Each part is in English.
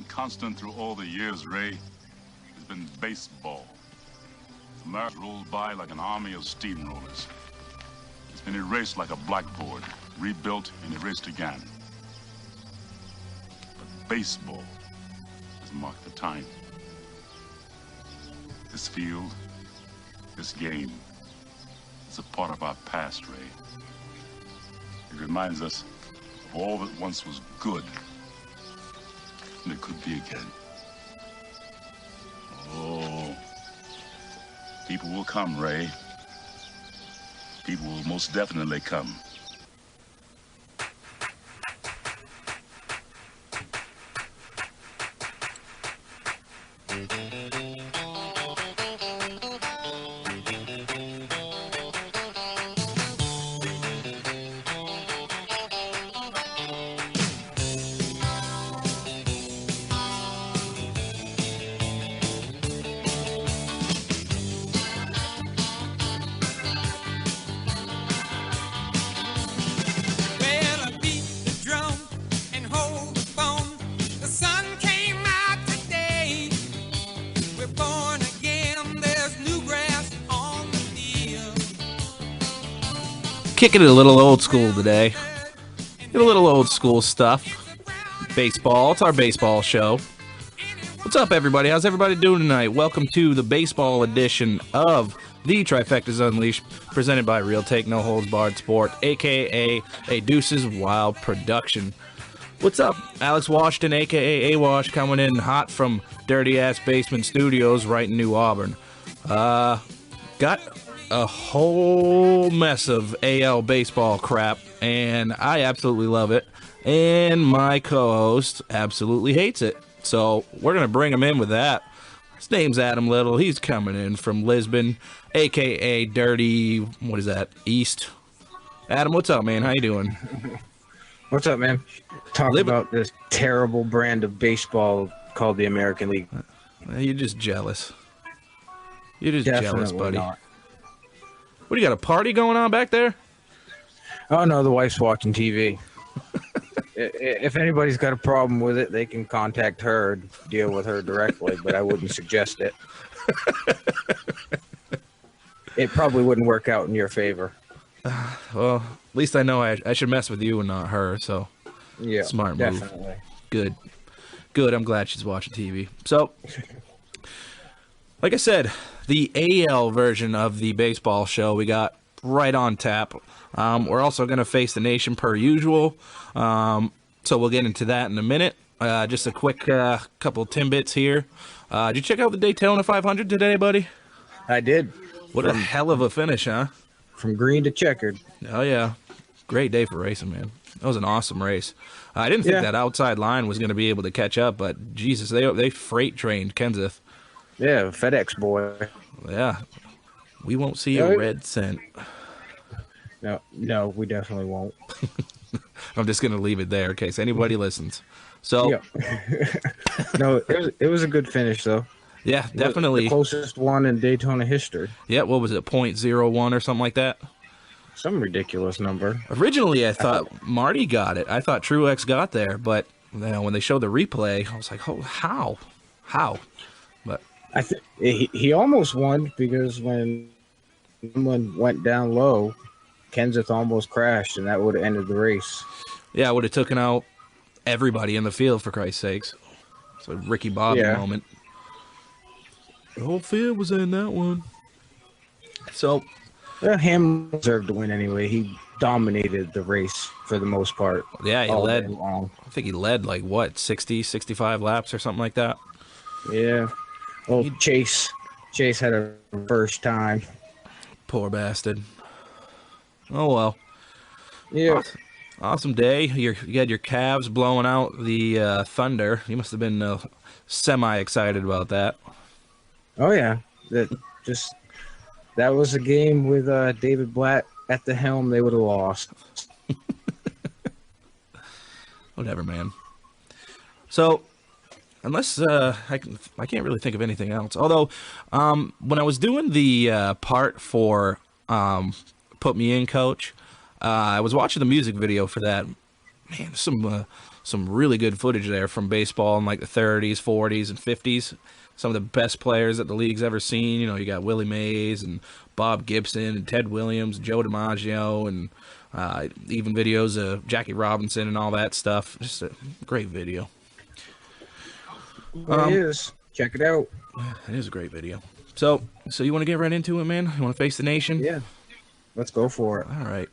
Constant through all the years, Ray, has been baseball. America rolled by like an army of steamrollers. It's been erased like a blackboard, rebuilt and erased again. But baseball has marked the time. This field, this game, is a part of our past, Ray. It reminds us of all that once was good. And it could be again. Oh, people will come, Ray. People will most definitely come. Kicking it a little old school today. Get a little old school stuff. Baseball. It's our baseball show. What's up, everybody? How's everybody doing tonight? Welcome to the baseball edition of the Trifectas Unleashed, presented by Real Take No Holds Barred Sport, a.k.a. a Deuces Wild production. What's up? Alex Washington, a.k.a. A-Wash, coming in hot from dirty-ass basement studios right in New Auburn. Got a whole mess of AL baseball crap, and I absolutely love it, and my co-host absolutely hates it. So we're going to bring him in with that. His name's Adam Little. He's coming in from Lisbon, a.k.a. Dirty, what is that, East? Adam, what's up, man? How you doing? What's up, man? Talk about this terrible brand of baseball called the American League. You're just jealous. You're just Definitely jealous, buddy. not. What, do you got a party going on back there? Oh, no, the wife's watching TV. If anybody's got a problem with it, they can contact her, deal with her directly, but I wouldn't suggest it. It probably wouldn't work out in your favor. Well, at least I know I should mess with you and not her, so Yeah, smart move. definitely. Good. Good, I'm glad she's watching TV. So, like I said, the AL version of the baseball show we got right on tap. We're also going to face the nation per usual, so we'll get into that in a minute. Just a quick couple Timbits here. Did you check out the Daytona 500 today, buddy? I did. What a hell of a finish, huh? From green to checkered. Oh, yeah. Great day for racing, man. That was an awesome race. I didn't think that outside line was going to be able to catch up, but Jesus, they freight trained Kenseth. Yeah, FedEx boy. Yeah. We won't see a red cent. No, we definitely won't. I'm just going to leave it there in case anybody listens. So, No, it was a good finish, though. Yeah, definitely. The closest one in Daytona history. Yeah, what was it, .01 or something like that? Some ridiculous number. Originally, I thought Marty got it. I thought Truex got there, but when they showed the replay, I was like, oh, how? But I think he almost won because when someone went down low, Kenseth almost crashed, and that would have ended the race. Yeah, it would have taken out everybody in the field, for Christ's sakes. It's a Ricky Bobby moment. The whole field was in that one. So, Hamlin deserved to win anyway. He dominated the race for the most part. Yeah, he led. I think he led like what, 60, 65 laps or something like that. Yeah. Well, Chase had a first time. Poor bastard. Oh well. Yeah. Awesome day. You had your Cavs blowing out the Thunder. You must have been semi-excited about that. Oh yeah. That was a game with David Blatt at the helm. They would have lost. Whatever, man. So, unless I can't really think of anything else. Although, when I was doing the part for Put Me In, Coach, I was watching the music video for that. Man, some some really good footage there from baseball in like the 30s, 40s, and 50s. Some of the best players that the league's ever seen. You know, you got Willie Mays and Bob Gibson and Ted Williams, Joe DiMaggio, and even videos of Jackie Robinson and all that stuff. Just a great video. It is. Check it out. It is a great video. So you want to get right into it, man? You want to face the nation? Yeah. Let's go for it. All right.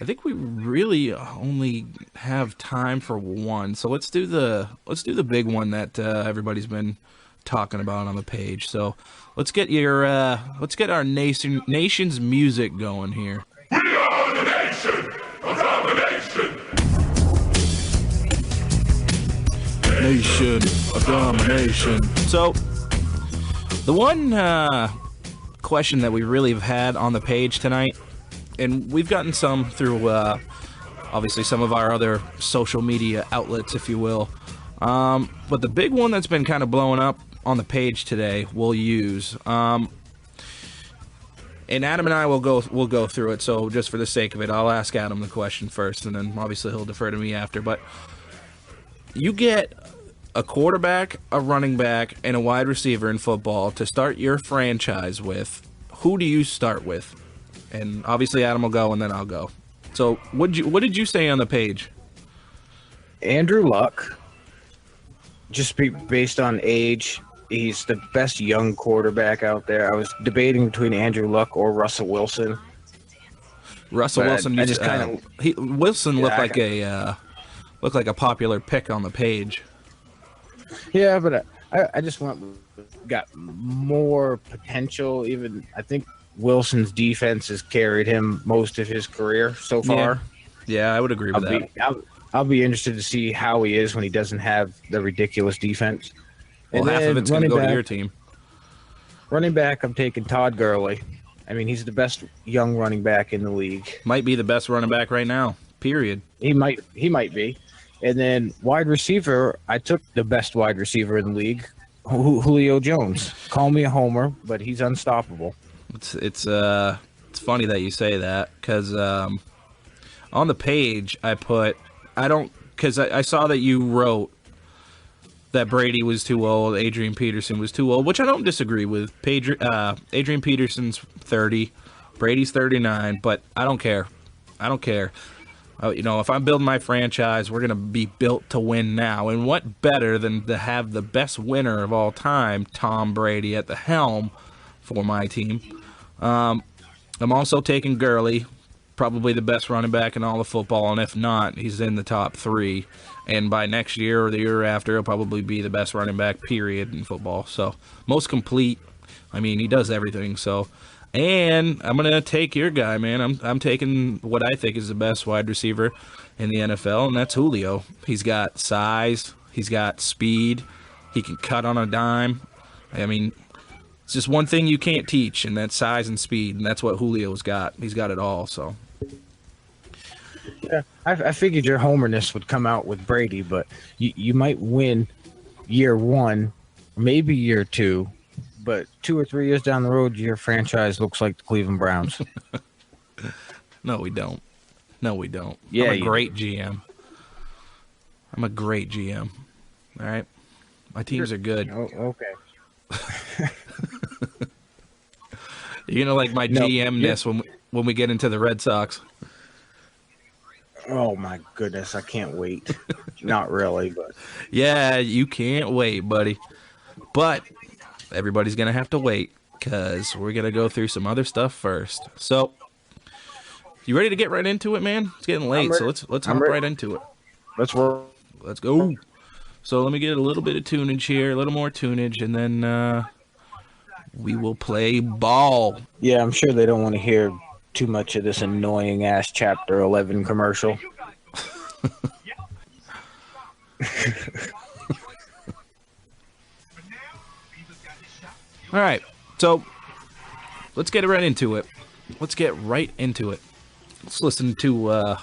I think we really only have time for one, so let's do the big one that everybody's been talking about on the page. So let's get our nation's music going here. We are the nation of domination. Nation of domination. So the one question that we really have had on the page tonight, and we've gotten some through obviously some of our other social media outlets, if you will, but the big one that's been kind of blowing up on the page today we'll use, and Adam and I will go through it. So just for the sake of it, I'll ask Adam the question first, and then obviously he'll defer to me after. But you get a quarterback, a running back, and a wide receiver in football to start your franchise with. Who do you start with? And obviously Adam will go, and then I'll go. So what did you say on the page? Andrew Luck, just based on age, he's the best young quarterback out there. I was debating between Andrew Luck or Russell Wilson. Wilson looked like a popular pick on the page. Yeah, but I just got more potential. Even I think Wilson's defense has carried him most of his career so far. Yeah, I would agree with that. I'll be interested to see how he is when he doesn't have the ridiculous defense. Well, half of it's going to go to your team. Running back, I'm taking Todd Gurley. I mean, he's the best young running back in the league. Might be the best running back right now, period. He might be. And then wide receiver, I took the best wide receiver in the league, Julio Jones. Call me a homer, but he's unstoppable. It's funny that you say that, because on the page I saw that you wrote that Brady was too old, Adrian Peterson was too old, which I don't disagree with. Adrian Peterson's 30, Brady's 39, but I don't care. If I'm building my franchise, we're going to be built to win now. And what better than to have the best winner of all time, Tom Brady, at the helm for my team. I'm also taking Gurley, probably the best running back in all of football, and if not, he's in the top 3. And by next year or the year after, he'll probably be the best running back, period, in football. So, most complete. I mean, he does everything. So, and I'm going to take your guy, man. I'm taking what I think is the best wide receiver in the NFL, and that's Julio. He's got size. He's got speed. He can cut on a dime. I mean, it's just one thing you can't teach, and that's size and speed, and that's what Julio's got. He's got it all, so. Yeah, I figured your homerness would come out with Brady, but you might win year 1, maybe year 2, but 2 or 3 years down the road, your franchise looks like the Cleveland Browns. No, we don't. Yeah, I'm a great GM. All right? My teams are good. Oh, okay. You're going to like my GM-ness when we get into the Red Sox. Oh, my goodness. I can't wait. Not really, but. Yeah, you can't wait, buddy. But everybody's going to have to wait, because we're going to go through some other stuff first. So, you ready to get right into it, man? It's getting late, so let's hop right into it. Let's work. Let's go. So let me get a little bit of tunage here, a little more tunage, and then we will play ball. Yeah, I'm sure they don't want to hear too much of this annoying-ass Chapter 11 commercial. All right, so let's get right into it. Let's listen to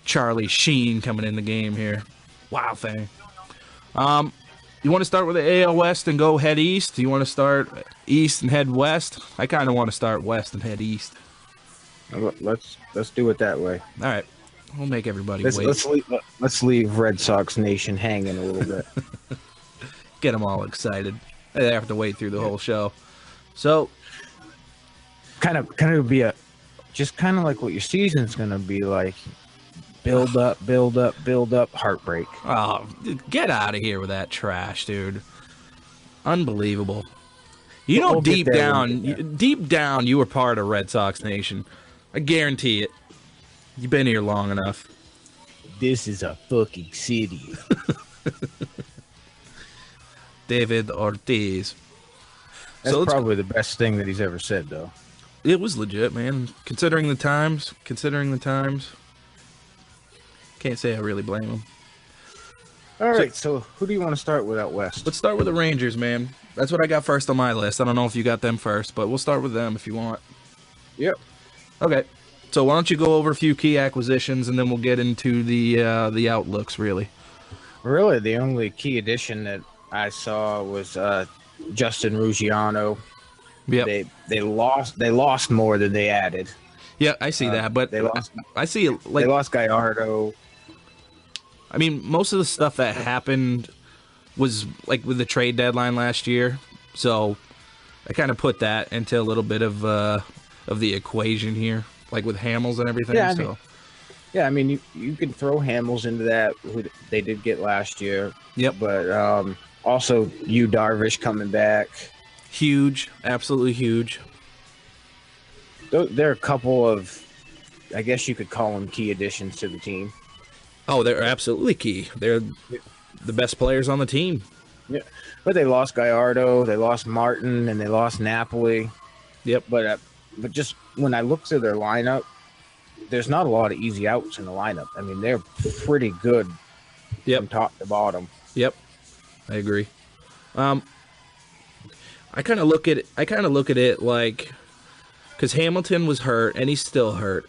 Charlie Sheen coming in the game here. Wow thing. You want to start with the AL West and go head east? Do you want to start east and head west? I kind of want to start west and head east. Let's do it that way. All right. We'll make everybody Let's wait. let's leave Red Sox Nation hanging a little bit. Get them all excited. They have to wait through the whole show. So, kind of be just kind of like what your season's gonna be like. Build up, heartbreak. oh, get out of here with that trash, dude. Unbelievable. You know, We'll get there when we get there. deep down, you were part of Red Sox Nation. I guarantee it. You've been here long enough. This is a fucking city. David Ortiz. That's So probably the best thing that he's ever said, though. it was legit, man. Considering the times. Can't say I really blame him. All right, so who do you want to start with out west? Let's start with the Rangers, man. That's what I got first on my list. I don't know if you got them first, but we'll start with them if you want. Yep. Okay. So why don't you go over a few key acquisitions, and then we'll get into the outlooks, really. Really, the only key addition that I saw was Justin Ruggiano. Yep. They lost more than they added. Yeah, I see that, but they lost. I see it like They lost Gallardo. I mean, most of the stuff that happened was like with the trade deadline last year, so I kind of put that into a little bit of the equation here, like with Hamels and everything. Yeah, I mean, you can throw Hamels into that, who they did get last year. Yep. But also, Darvish coming back. Huge, absolutely huge. There are a couple of, I guess you could call them key additions to the team. Oh, they're absolutely key. They're the best players on the team. Yeah, but they lost Gallardo, they lost Martin, and they lost Napoli. Yep. But just when I look through their lineup, there's not a lot of easy outs in the lineup. I mean, they're pretty good from top to bottom. Yep, I agree. I kind of look at it like, because Hamilton was hurt and he's still hurt.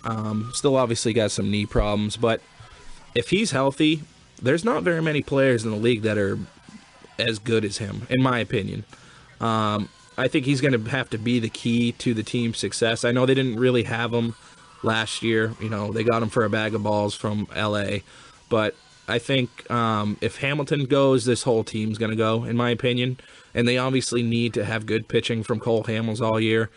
Still obviously got some knee problems, but if he's healthy, there's not very many players in the league that are as good as him, in my opinion. I think he's going to have to be the key to the team's success. I know they didn't really have him last year. You know, they got him for a bag of balls from L.A., but I think if Hamilton goes, this whole team's going to go, in my opinion. And they obviously need to have good pitching from Cole Hamels all year.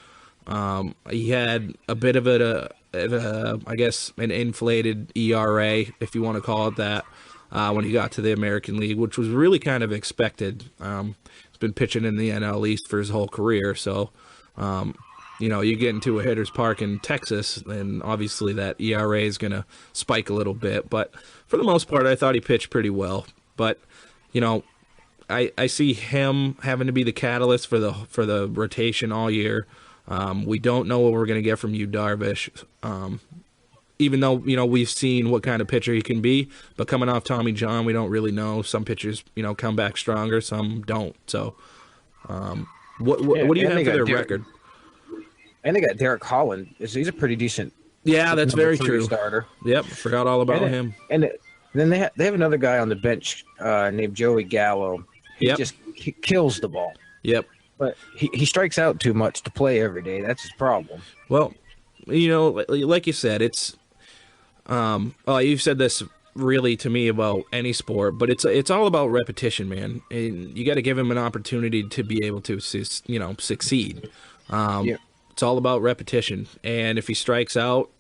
He had a bit of I guess, an inflated ERA, if you want to call it that, when he got to the American League, which was really kind of expected. He's been pitching in the NL East for his whole career, so you get into a hitter's park in Texas, and obviously that ERA is going to spike a little bit. But for the most part, I thought he pitched pretty well. But I see him having to be the catalyst for the rotation all year. We don't know what we're going to get from Darvish, even though we've seen what kind of pitcher he can be. But coming off Tommy John, we don't really know. Some pitchers come back stronger, some don't. So, what do you have for their record? And they got Derek Holland. He's a pretty decent. Yeah, that's very true. Starter. Yep, forgot all about him. And then they have another guy on the bench named Joey Gallo. He kills the ball. Yep. But he strikes out too much to play every day. That's his problem. Well, like you said, it's you've said this really to me about any sport, but it's all about repetition, man. And you got to give him an opportunity to be able to succeed. It's all about repetition. And if he strikes out,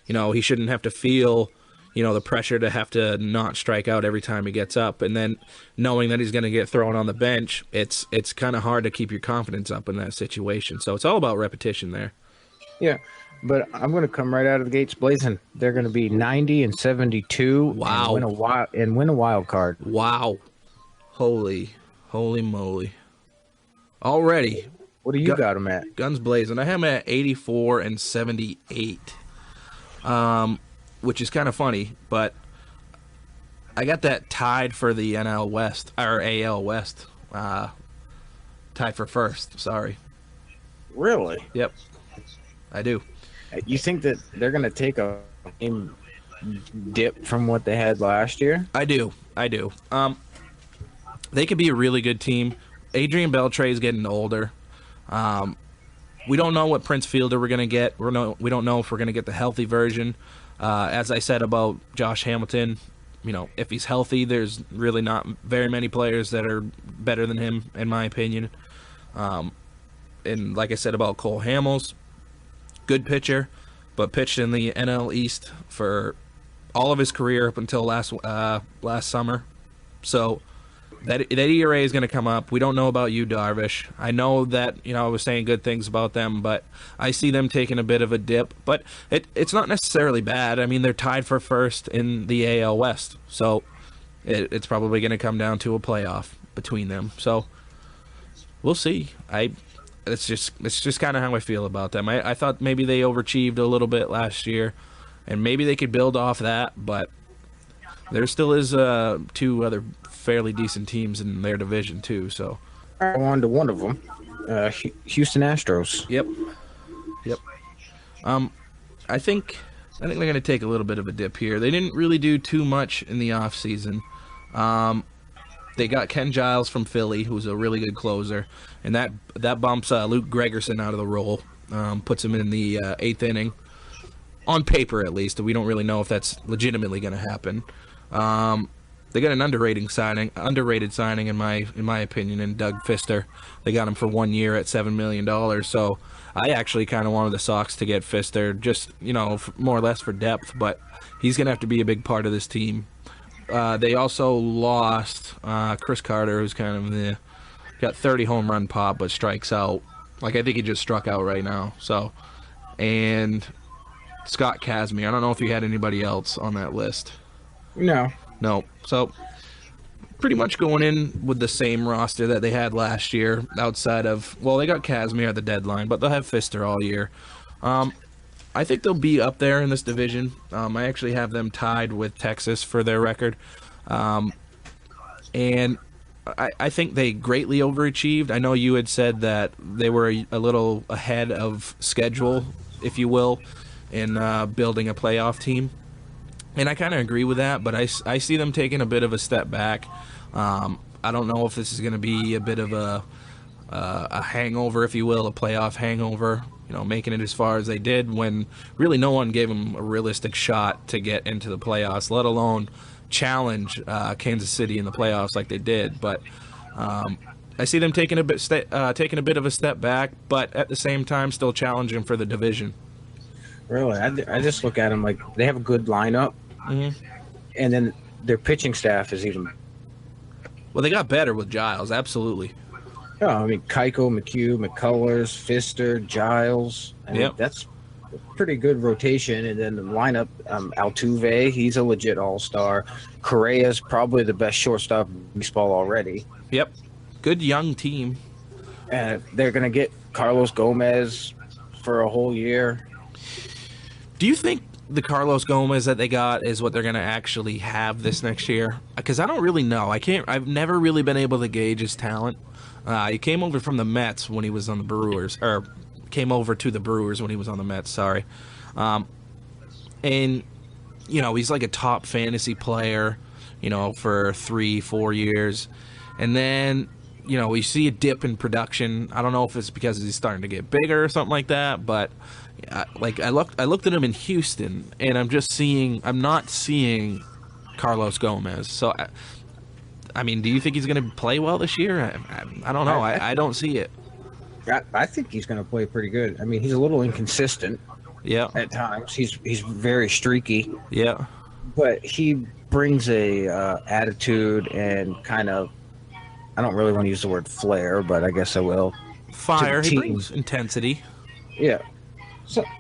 he shouldn't have to feel the pressure to have to not strike out every time he gets up. And then knowing that he's going to get thrown on the bench, it's kind of hard to keep your confidence up in that situation. So it's all about repetition there. Yeah, but I'm going to come right out of the gates blazing. They're going to be 90-72. Wow. And win a wild card. Wow. Holy moly. Already. What do you got them at? Guns blazing. I have them at 84-78. Which is kind of funny, but I got that tied for the NL West, or AL West. Tied for first, sorry. Really? Yep. I do. You think that they're going to take a game dip from what they had last year? I do. They could be a really good team. Adrian Beltre is getting older. We don't know what Prince Fielder we're going to get. We don't know if we're going to get the healthy version. As I said about Josh Hamilton, if he's healthy, there's really not very many players that are better than him, in my opinion. And like I said about Cole Hamels, good pitcher, but pitched in the NL East for all of his career up until last summer. So that ERA is going to come up. We don't know about you, Darvish. I know that I was saying good things about them, but I see them taking a bit of a dip. But it's not necessarily bad. I mean, they're tied for first in the AL West, so it's probably going to come down to a playoff between them. So we'll see. It's just kind of how I feel about them. I thought maybe they overachieved a little bit last year, and maybe they could build off that, but there still is 2 other fairly decent teams in their division too. So on to one of them, Houston Astros. Yep. I think they're going to take a little bit of a dip here. They didn't really do too much in the offseason. They got Ken Giles from Philly, who's a really good closer, and that bumps Luke Gregerson out of the role, puts him in the 8th inning. On paper, at least. We don't really know if that's legitimately going to happen. They got an underrated signing, in my opinion, in Doug Fister. They got him for 1 year at $7 million. So I actually kind of wanted the Sox to get Fister, just more or less for depth. But he's going to have to be a big part of this team. They also lost Chris Carter, who's kind of got 30 home run pop, but strikes out. I think he just struck out right now. So, and Scott Kazmir. I don't know if you had anybody else on that list. No. So pretty much going in with the same roster that they had last year, outside of, they got Kazmir at the deadline, but they'll have Fister all year. I think they'll be up there in this division. I actually have them tied with Texas for their record. And I think they greatly overachieved. I know you had said that they were a little ahead of schedule, if you will, in building a playoff team. And I kind of agree with that, but I see them taking a bit of a step back. I don't know if this is going to be a bit of a hangover, if you will, a playoff hangover, making it as far as they did when really no one gave them a realistic shot to get into the playoffs, let alone challenge Kansas City in the playoffs like they did. But I see them taking a bit of a step back, but at the same time still challenging for the division. Really, I just look at them like they have a good lineup. Mm-hmm. And then their pitching staff is even. Well, they got better with Giles, absolutely. Oh, I mean, Keiko, McHugh, McCullers, Fister, Giles. That's a pretty good rotation. And then the lineup, Altuve, he's a legit all-star. Correa's probably the best shortstop in baseball already. Yep. Good young team. And they're going to get Carlos Gomez for a whole year. Do you think the Carlos Gomez that they got is what they're going to actually have this next year? Because I don't really know. I've never really been able to gauge his talent. He came over from the Mets when he was on the Brewers, or came over to the Brewers when he was on the Mets, sorry. And, he's like a top fantasy player, for 3-4 years. And then, we see a dip in production. I don't know if it's because he's starting to get bigger or something like that, but I looked at him in Houston, and I'm not seeing Carlos Gomez. So, I mean, do you think he's going to play well this year? I don't know. I don't see it. I think he's going to play pretty good. I mean, he's a little inconsistent. Yeah. At times, he's very streaky. Yeah. But he brings a attitude and kind of. I don't really want to use the word flair, but I guess I will. Fire. He brings intensity. Yeah.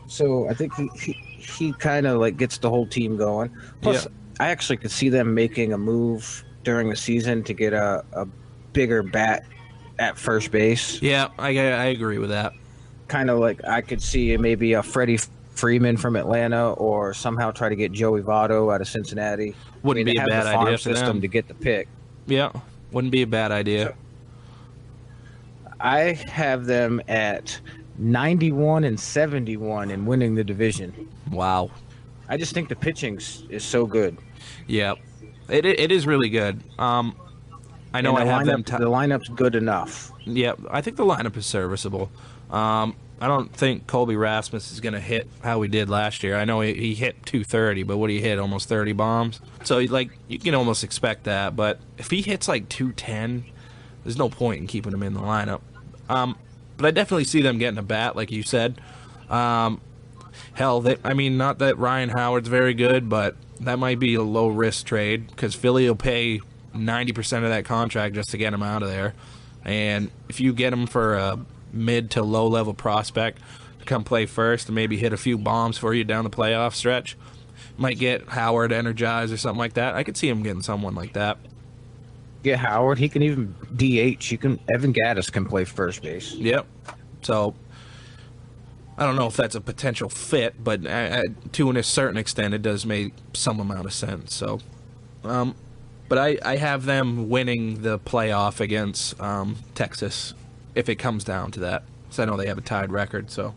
So I think he kind of gets the whole team going. Plus, I actually could see them making a move during the season to get a bigger bat at first base. Yeah, I agree with that. Kind of I could see maybe a Freddie Freeman from Atlanta, or somehow try to get Joey Votto out of Cincinnati. Wouldn't be a bad idea for system them to get the pick. Yeah, wouldn't be a bad idea. So, I have them at 91-71 in winning the division. Wow. I just think the pitching is so good. Yeah, it is really good. I know I have them. The lineup's good enough. Yeah, I think the lineup is serviceable. I I don't think Colby Rasmus is going to hit how he did last year. I know he hit 230, but what did he hit? Almost 30 bombs. So like you can almost expect that. But if he hits like 210, there's no point in keeping him in the lineup. But I definitely see them getting a bat, like you said. Hell, I mean, not that Ryan Howard's very good, but that might be a low-risk trade because Philly will pay 90% of that contract just to get him out of there. And if you get him for a mid to low-level prospect to come play first and maybe hit a few bombs for you down the playoff stretch, might get Howard energized or something like that. I could see him getting someone like that. Get Howard. He can even DH. Evan Gattis can play first base. Yep. So I don't know if that's a potential fit, but to a certain extent, it does make some amount of sense. So, but I have them winning the playoff against Texas if it comes down to that. So I know they have a tied record. So,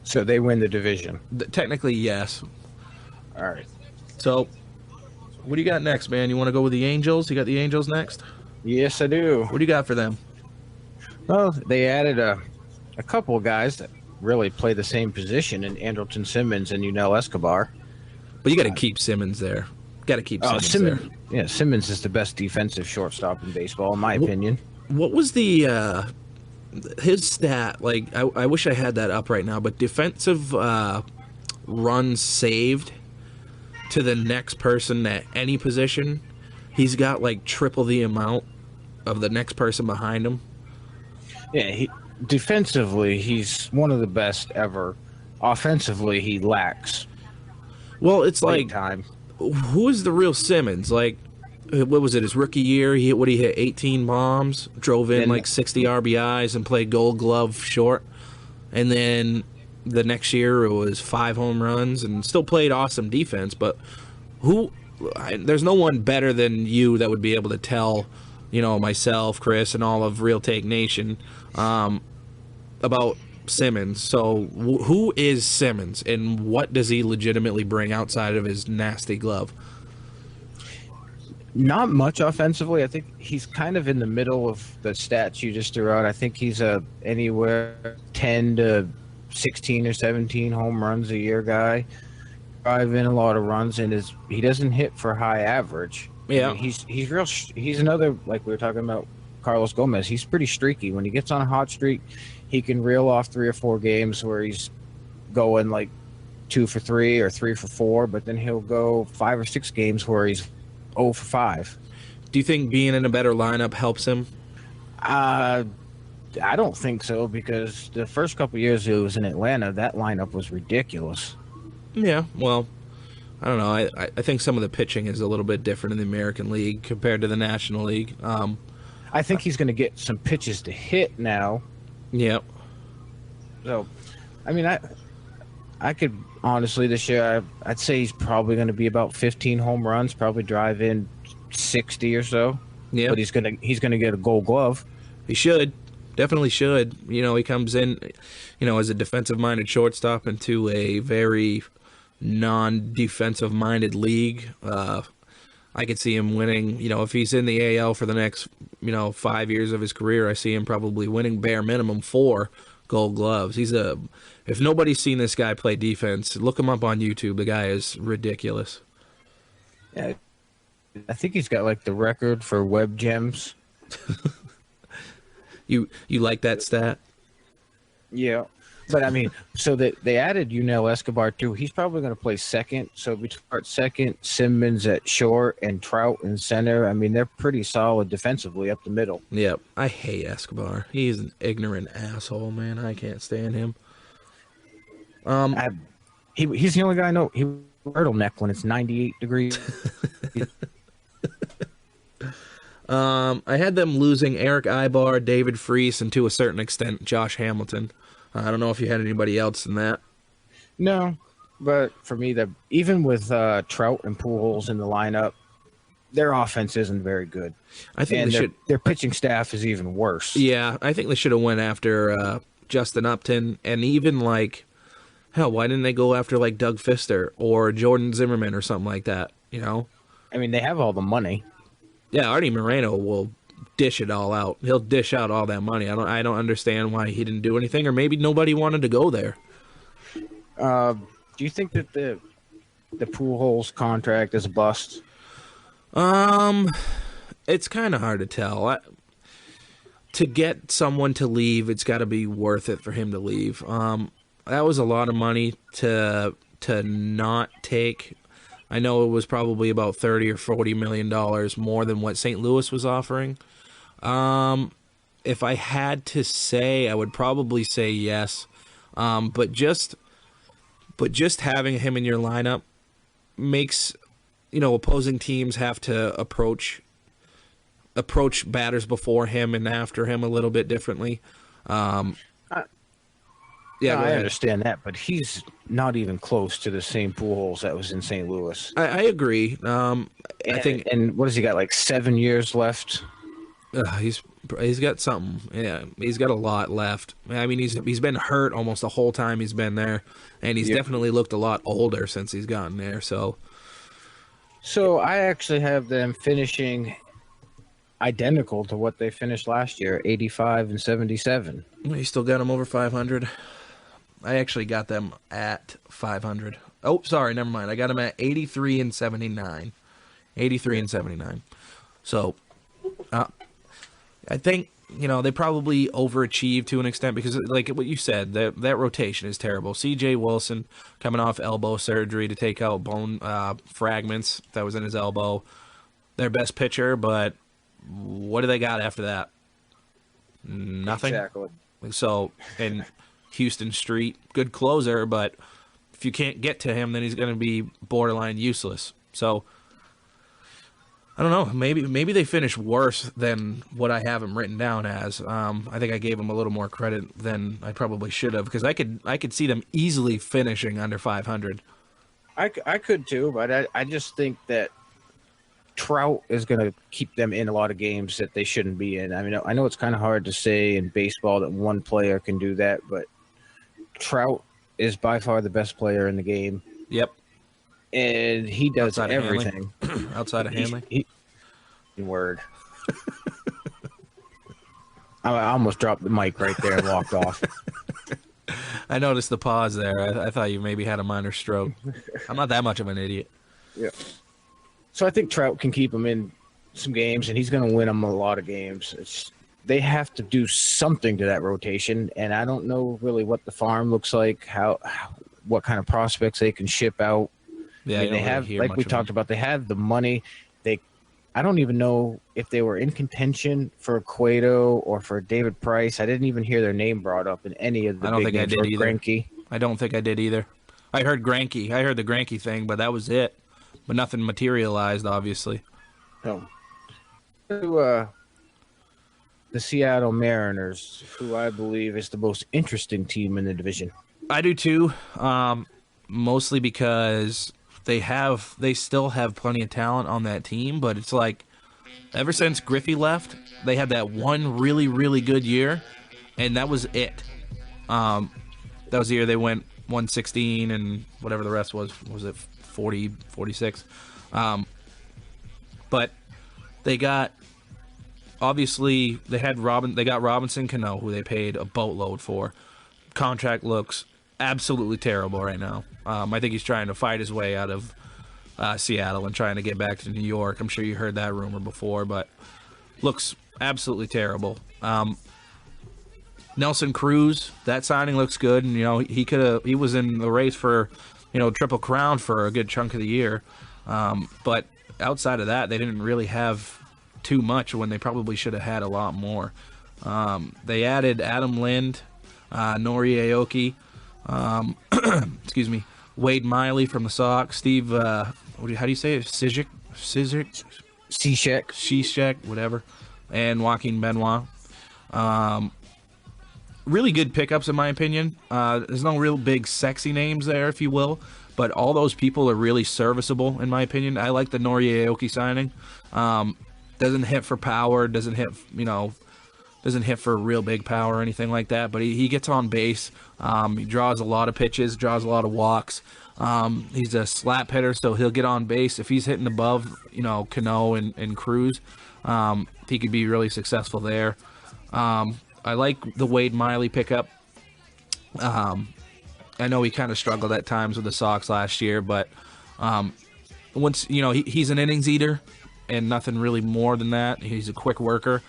so they win the division. Technically, yes. All right. So, what do you got next, man? You want to go with the Angels? You got the Angels next? Yes, I do. What do you got for them? Well, they added a couple of guys that really play the same position in Andrelton Simmons and Yunel Escobar. But you got to keep Simmons there. Got to keep Simmons there. Yeah, Simmons is the best defensive shortstop in baseball, in my opinion. What was the his stat? Like, I wish I had that up right now. But defensive runs saved to the next person at any position, he's got like triple the amount of the next person behind him. Yeah, defensively, he's one of the best ever. Offensively, he lacks. Well, it's like, time. Who is the real Simmons? Like, what was it, his rookie year? He hit 18 bombs, drove in like 60 RBIs, and played Gold Glove short. And then the next year it was 5 home runs and still played awesome defense. But there's no one better than you that would be able to tell, myself, Chris, and all of Real Take Nation about Simmons. So who is Simmons and what does he legitimately bring outside of his nasty glove? Not much offensively. I think he's kind of in the middle of the stats you just threw out. I think he's anywhere 10 to 16 or 17 home runs a year guy. Drive in a lot of runs, and he doesn't hit for high average. Yeah, I mean, he's another, like we were talking about Carlos Gomez. He's pretty streaky. When he gets on a hot streak, he can reel off 3 or 4 games where he's going like 2 for 3 or 3 for 4, but then he'll go 5 or 6 games where he's 0 for 5. Do you think being in a better lineup helps him? I don't think so, because the first couple years he was in Atlanta, that lineup was ridiculous. Yeah, well, I don't know. I think some of the pitching is a little bit different in the American League compared to the National League. I think he's going to get some pitches to hit now. Yep. So, I mean, I could honestly this year, I'd say he's probably going to be about 15 home runs, probably drive in 60 or so. Yeah. But he's gonna get a Gold Glove. He should. Definitely should. He comes in, as a defensive-minded shortstop into a very non-defensive-minded league. I could see him winning. If he's in the AL for the next, 5 years of his career, I see him probably winning bare minimum 4 Gold Gloves. If nobody's seen this guy play defense, look him up on YouTube. The guy is ridiculous. Yeah, I think he's got like the record for web gems. You like that stat? Yeah. But, I mean, so they added Yunel Escobar, too. He's probably going to play second. So we start second, Simmons at short, and Trout in center. I mean, they're pretty solid defensively up the middle. Yep. I hate Escobar. He's an ignorant asshole, man. I can't stand him. He's the only guy I know. He turtleneck when it's 98 degrees. I had them losing Eric Ibar, David Freese, and to a certain extent, Josh Hamilton. I don't know if you had anybody else in that. No, but for me, even with Trout and Pujols in the lineup, their offense isn't very good. I think their pitching staff is even worse. Yeah, I think they should have went after Justin Upton, and even hell, why didn't they go after Doug Fister or Jordan Zimmerman or something like that? I mean, they have all the money. Yeah, Artie Moreno will dish it all out. He'll dish out all that money. I don't understand why he didn't do anything, or maybe nobody wanted to go there. Do you think that the Pujols contract is a bust? It's kind of hard to tell. To get someone to leave, it's got to be worth it for him to leave. That was a lot of money to not take. I know it was probably about $30 or $40 million more than what St. Louis was offering. If I had to say, I would probably say yes. But just having him in your lineup makes, opposing teams have to approach batters before him and after him a little bit differently. Yeah, I understand that, but he's not even close to the same Pujols that was in St. Louis. I agree. I think, and what has he got? Like 7 years left. He's got something. Yeah, he's got a lot left. I mean, he's been hurt almost the whole time he's been there, and he's definitely looked a lot older since he's gotten there. So I actually have them finishing identical to what they finished last year, 85 and 77. You still got them over 500. I actually got them at 500. Oh, sorry, never mind. I got them at 83 and 79. 83 and 79. So, I think, they probably overachieved to an extent because, like what you said, that rotation is terrible. C.J. Wilson coming off elbow surgery to take out bone fragments that was in his elbow. Their best pitcher, but what do they got after that? Nothing. Exactly. So, and Houston Street, good closer, but if you can't get to him, then he's going to be borderline useless. So, I don't know. Maybe they finish worse than what I have him written down as. I think I gave him a little more credit than I probably should have because I could see them easily finishing under 500. I could too, but I just think that Trout is going to keep them in a lot of games that they shouldn't be in. I mean, I know it's kind of hard to say in baseball that one player can do that, but Trout is by far the best player in the game. Yep. And he does Outside everything. Outside of Hanley? Word. I almost dropped the mic right there and walked off. I noticed the pause there. I thought you maybe had a minor stroke. I'm not that much of an idiot. Yeah. So I think Trout can keep him in some games, and he's going to win them a lot of games. They have to do something to that rotation, and I don't know really what the farm looks like, what kind of prospects they can ship out. Yeah, I mean, they have, like we talked about, they have the money. I don't even know if they were in contention for Cueto or for David Price. I didn't even hear their name brought up in any of the big names. Greinke. I don't think I did either. I heard Greinke. I heard the Greinke thing, but that was it. But nothing materialized, obviously. No. The Seattle Mariners, who I believe is the most interesting team in the division. I do too, mostly because they still have plenty of talent on that team, but it's like ever since Griffey left, they had that one really, really good year, and that was it. That was the year they went 116 and whatever the rest was it 40, 46? But they got, obviously, they got Robinson Cano, who they paid a boatload for. Contract looks absolutely terrible right now. I think he's trying to fight his way out of Seattle and trying to get back to New York. I'm sure you heard that rumor before, but looks absolutely terrible. Nelson Cruz, that signing looks good, and he was in the race for Triple Crown for a good chunk of the year. But outside of that, they didn't really have too much when they probably should have had a lot more. They added Adam Lind, Nori Aoki, excuse me, Wade Miley from the Sox, Steve, how do you say it? Cishek, whatever, and Joaquin Benoit. Really good pickups, in my opinion. There's no real big sexy names there, if you will, but all those people are really serviceable, in my opinion. I like the Nori Aoki signing. Doesn't hit for power, doesn't hit for real big power or anything like that, but he gets on base. He draws a lot of pitches, draws a lot of walks. He's a slap hitter, so he'll get on base. If he's hitting above, Cano and Cruz, he could be really successful there. I like the Wade Miley pickup. I know he kind of struggled at times with the Sox last year, but once he's an innings eater and nothing really more than that. He's a quick worker,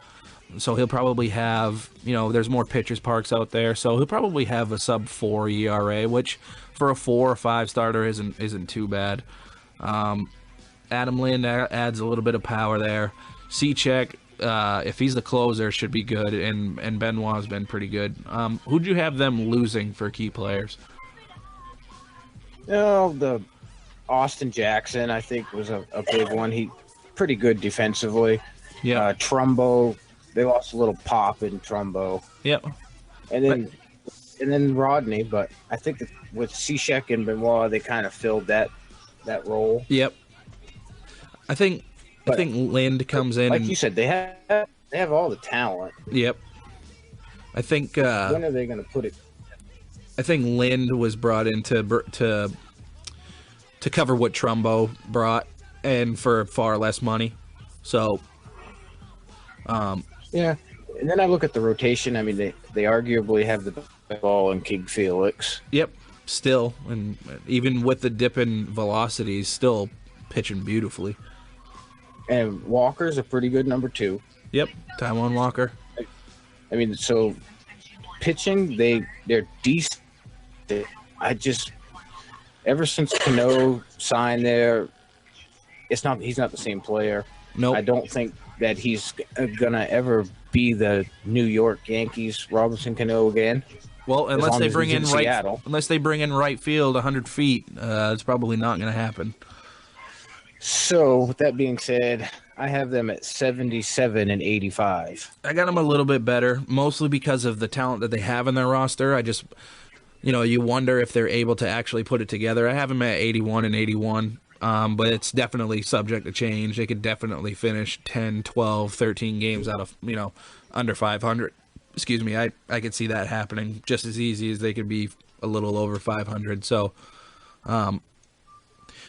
so he'll probably have there's more pitchers parks out there, so he'll probably have a sub-4 ERA, which for a 4 or 5 starter isn't too bad. Adam Lind adds a little bit of power there. Cechek, if he's the closer, should be good, and Benoit's been pretty good. Who'd you have them losing for key players? The Austin Jackson, I think, was a big one. He pretty good defensively. Yeah. Trumbo, they lost a little pop in Trumbo. Yep. And then Rodney, but I think that with Cechek and Benoit, they kind of filled that role. Yep. I think Lind comes in. Like you said, they have all the talent. Yep. I think. When are they going to put it? I think Lind was brought in to cover what Trumbo brought, and for far less money. So. Yeah, and then I look at the rotation. I mean, they arguably have the best ball in King Felix. Yep. Still, and even with the dip in velocities, still pitching beautifully. And Walker's a pretty good number 2. Yep, Taijuan Walker. I mean, so pitching, they're decent. Ever since Cano signed there, he's not the same player. Nope. I don't think that he's gonna ever be the New York Yankees Robinson Cano again. Well, unless they bring in right field 100 feet, it's probably not going to happen. So, with that being said, I have them at 77 and 85. I got them a little bit better, mostly because of the talent that they have in their roster. I just, you wonder if they're able to actually put it together. I have them at 81 and 81, but it's definitely subject to change. They could definitely finish 10, 12, 13 games out of, under 500. Excuse me, I could see that happening just as easy as they could be a little over 500. So,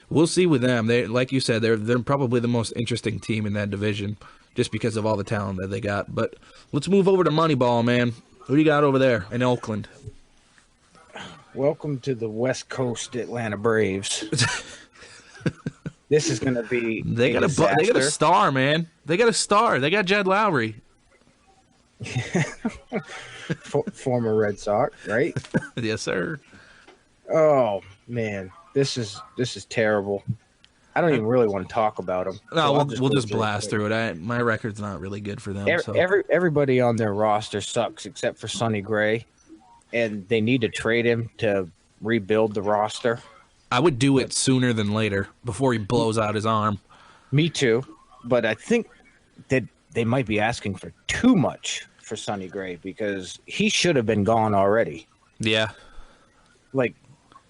we'll see with them. They, like you said, they're probably the most interesting team in that division, just because of all the talent that they got. But let's move over to Moneyball, man. Who do you got over there in Oakland? Welcome to the West Coast Atlanta Braves. This is going to be they got a star, man. They got a star. They got Jed Lowry. Former Red Sox, right? Yes, sir. Oh man, this is terrible. I don't even really want to talk about them. No, we'll just blast through it. My record's not really good for them. Everybody on their roster sucks except for Sonny Gray, and they need to trade him to rebuild the roster. I would do it sooner than later, before he blows out his arm. Me too, but I think that they might be asking for too much for Sonny Gray, because he should have been gone already. Yeah. Like,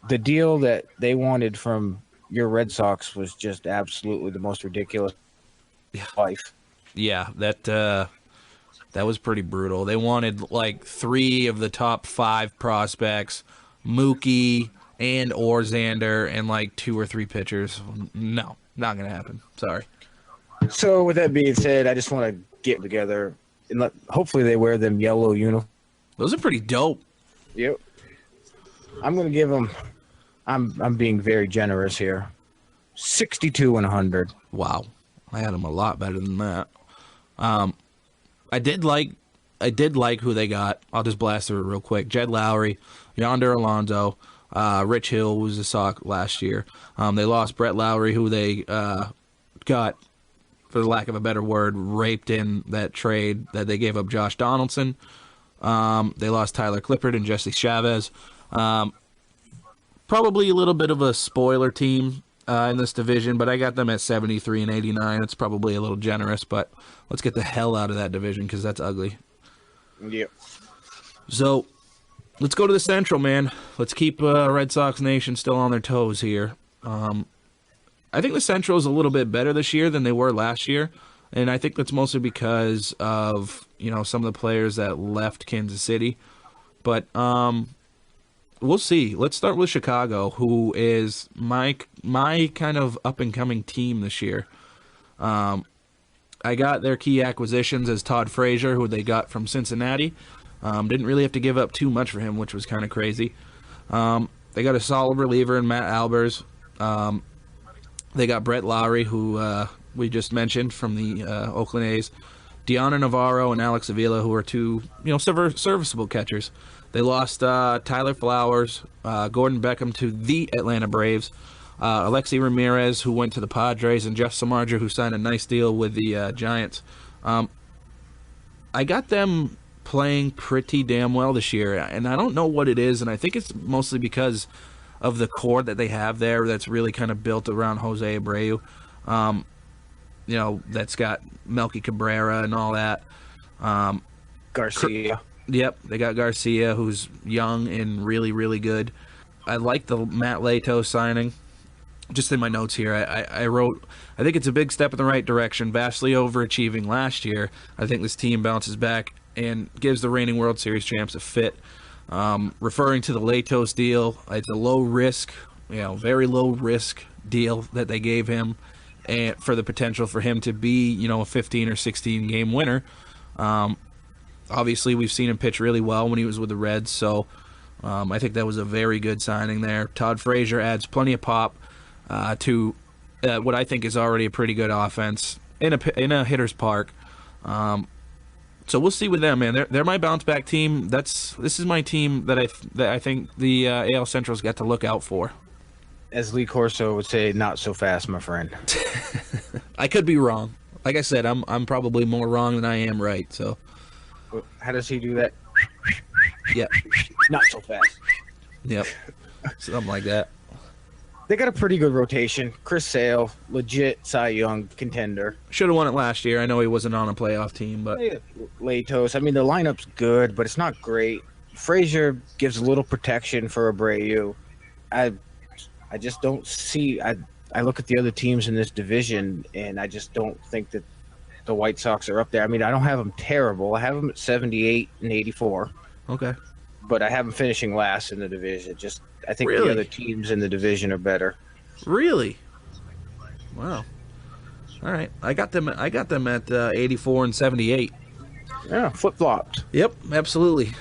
the deal that they wanted from your Red Sox was just absolutely the most ridiculous life. Yeah, that was pretty brutal. They wanted like 3 of the top 5 prospects, Mookie and or Xander, and like 2 or 3 pitchers. No, not going to happen. Sorry. So with that being said, I just want to get together and hopefully they wear them yellow uniforms. Those are pretty dope. Yep. I'm going to give them. I'm being very generous here. 62 and 100. Wow, I had them a lot better than that. I did like who they got. I'll just blast through it real quick. Jed Lowry, Yonder Alonso, Rich Hill was a Sox last year. They lost Brett Lowry, who they got, for the lack of a better word, raped in that trade that they gave up Josh Donaldson. They lost Tyler Clippard and Jesse Chavez. Probably a little bit of a spoiler team in this division, but I got them at 73 and 89. It's probably a little generous, but let's get the hell out of that division because that's ugly. Yep. So let's go to the Central, man. Let's keep Red Sox Nation still on their toes here. I think the Central is a little bit better this year than they were last year, and I think that's mostly because of some of the players that left Kansas City. But we'll see. Let's start with Chicago, who is my kind of up and coming team this year. I got their key acquisitions as Todd Frazier, who they got from Cincinnati. Didn't really have to give up too much for him, which was kind of crazy. They got a solid reliever in Matt Albers. They got Brett Lowry, who we just mentioned from the Oakland A's. Deanna Navarro and Alex Avila, who are two serviceable catchers. They lost Tyler Flowers, Gordon Beckham to the Atlanta Braves. Alexi Ramirez, who went to the Padres, and Jeff Samardzija, who signed a nice deal with the Giants. I got them playing pretty damn well this year, and I don't know what it is, and I think it's mostly because of the core that they have there that's really kind of built around Jose Abreu. That's got Melky Cabrera and all that. Garcia. Yep, they got Garcia, who's young and really, really good. I like the Matt Lato signing. Just in my notes here, I wrote, I think it's a big step in the right direction, vastly overachieving last year. I think this team bounces back and gives the reigning World Series champs a fit. Referring to the Latos deal, it's a low risk, very low risk deal that they gave him, and for the potential for him to be, a 15 or 16 game winner. Obviously, we've seen him pitch really well when he was with the Reds, so I think that was a very good signing there. Todd Frazier adds plenty of pop to what I think is already a pretty good offense in a hitter's park. So we'll see with them, man. They're my bounce back team. This is my team that I think the AL Central's got to look out for. As Lee Corso would say, not so fast, my friend. I could be wrong. Like I said, I'm probably more wrong than I am right. So how does he do that? Yep. Not so fast. Yep. Something like that. They got a pretty good rotation. Chris Sale, legit Cy Young contender. Should have won it last year. I know he wasn't on a playoff team, but Latos. I mean, the lineup's good, but it's not great. Frazier gives a little protection for Abreu. I just don't see. I look at the other teams in this division, and I just don't think that the White Sox are up there. I mean, I don't have them terrible. I have them at 78 and 84. Okay. But I have them finishing last in the division. I think Really? the other teams in the division are better. Really? Wow. All right. I got them at 84 and 78. Yeah, flip flopped. Yep, absolutely.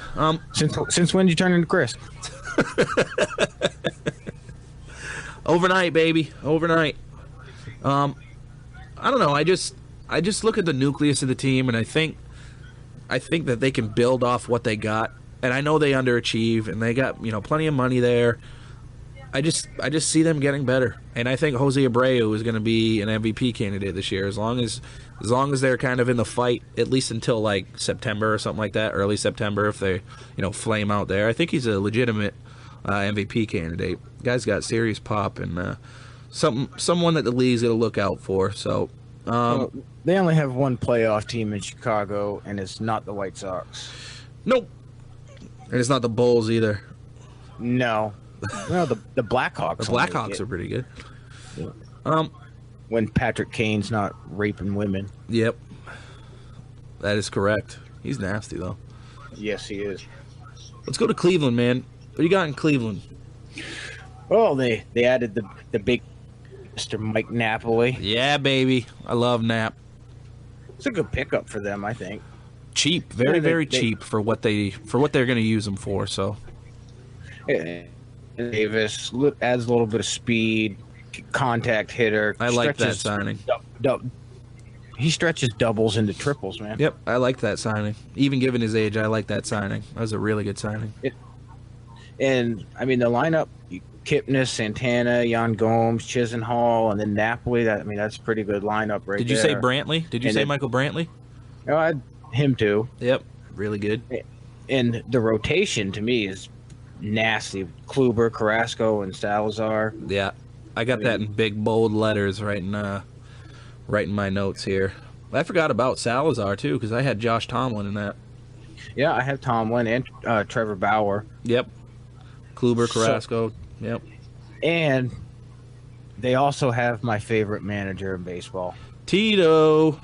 Since when did you turn into Chris? Overnight, baby. Overnight. I don't know. I just look at the nucleus of the team, and I think that they can build off what they got. And I know they underachieve, and they got plenty of money there. I just see them getting better, and I think Jose Abreu is going to be an MVP candidate this year, as long as they're kind of in the fight, at least until like September or something like that, early September, if they flame out there. I think he's a legitimate MVP candidate. Guy's got serious pop, and someone that the league's going to look out for. So they only have one playoff team in Chicago, and it's not the White Sox. Nope. And it's not the Bulls either. No, the Blackhawks. The Blackhawks are pretty good. Yeah. When Patrick Kane's not raping women. Yep, that is correct. He's nasty though. Yes, he is. Let's go to Cleveland, man. What do you got in Cleveland? Oh, they added the big Mr. Mike Napoli. Yeah, baby. I love Nap. It's a good pickup for them, I think. Cheap, very cheap for what they're going to use him for. So Davis adds a little bit of speed, contact hitter. I like that signing. He stretches doubles into triples, man. Yep, I like that signing. Even given his age, I like that signing. That was a really good signing. And I mean the lineup: Kipnis, Santana, Jan Gomes, Chisenhall, and then Napoli. That's a pretty good lineup right there. Did you say Brantley? Did you say Michael Brantley? No, him too. Yep, really good. And the rotation to me is nasty. Kluber, Carrasco, and Salazar. Yeah, I got that in big bold letters right in my notes here. I forgot about Salazar too because I had Josh Tomlin in that. Yeah, I have Tomlin and Trevor Bauer. Yep. Kluber, Carrasco. Yep. And they also have my favorite manager in baseball, Tito.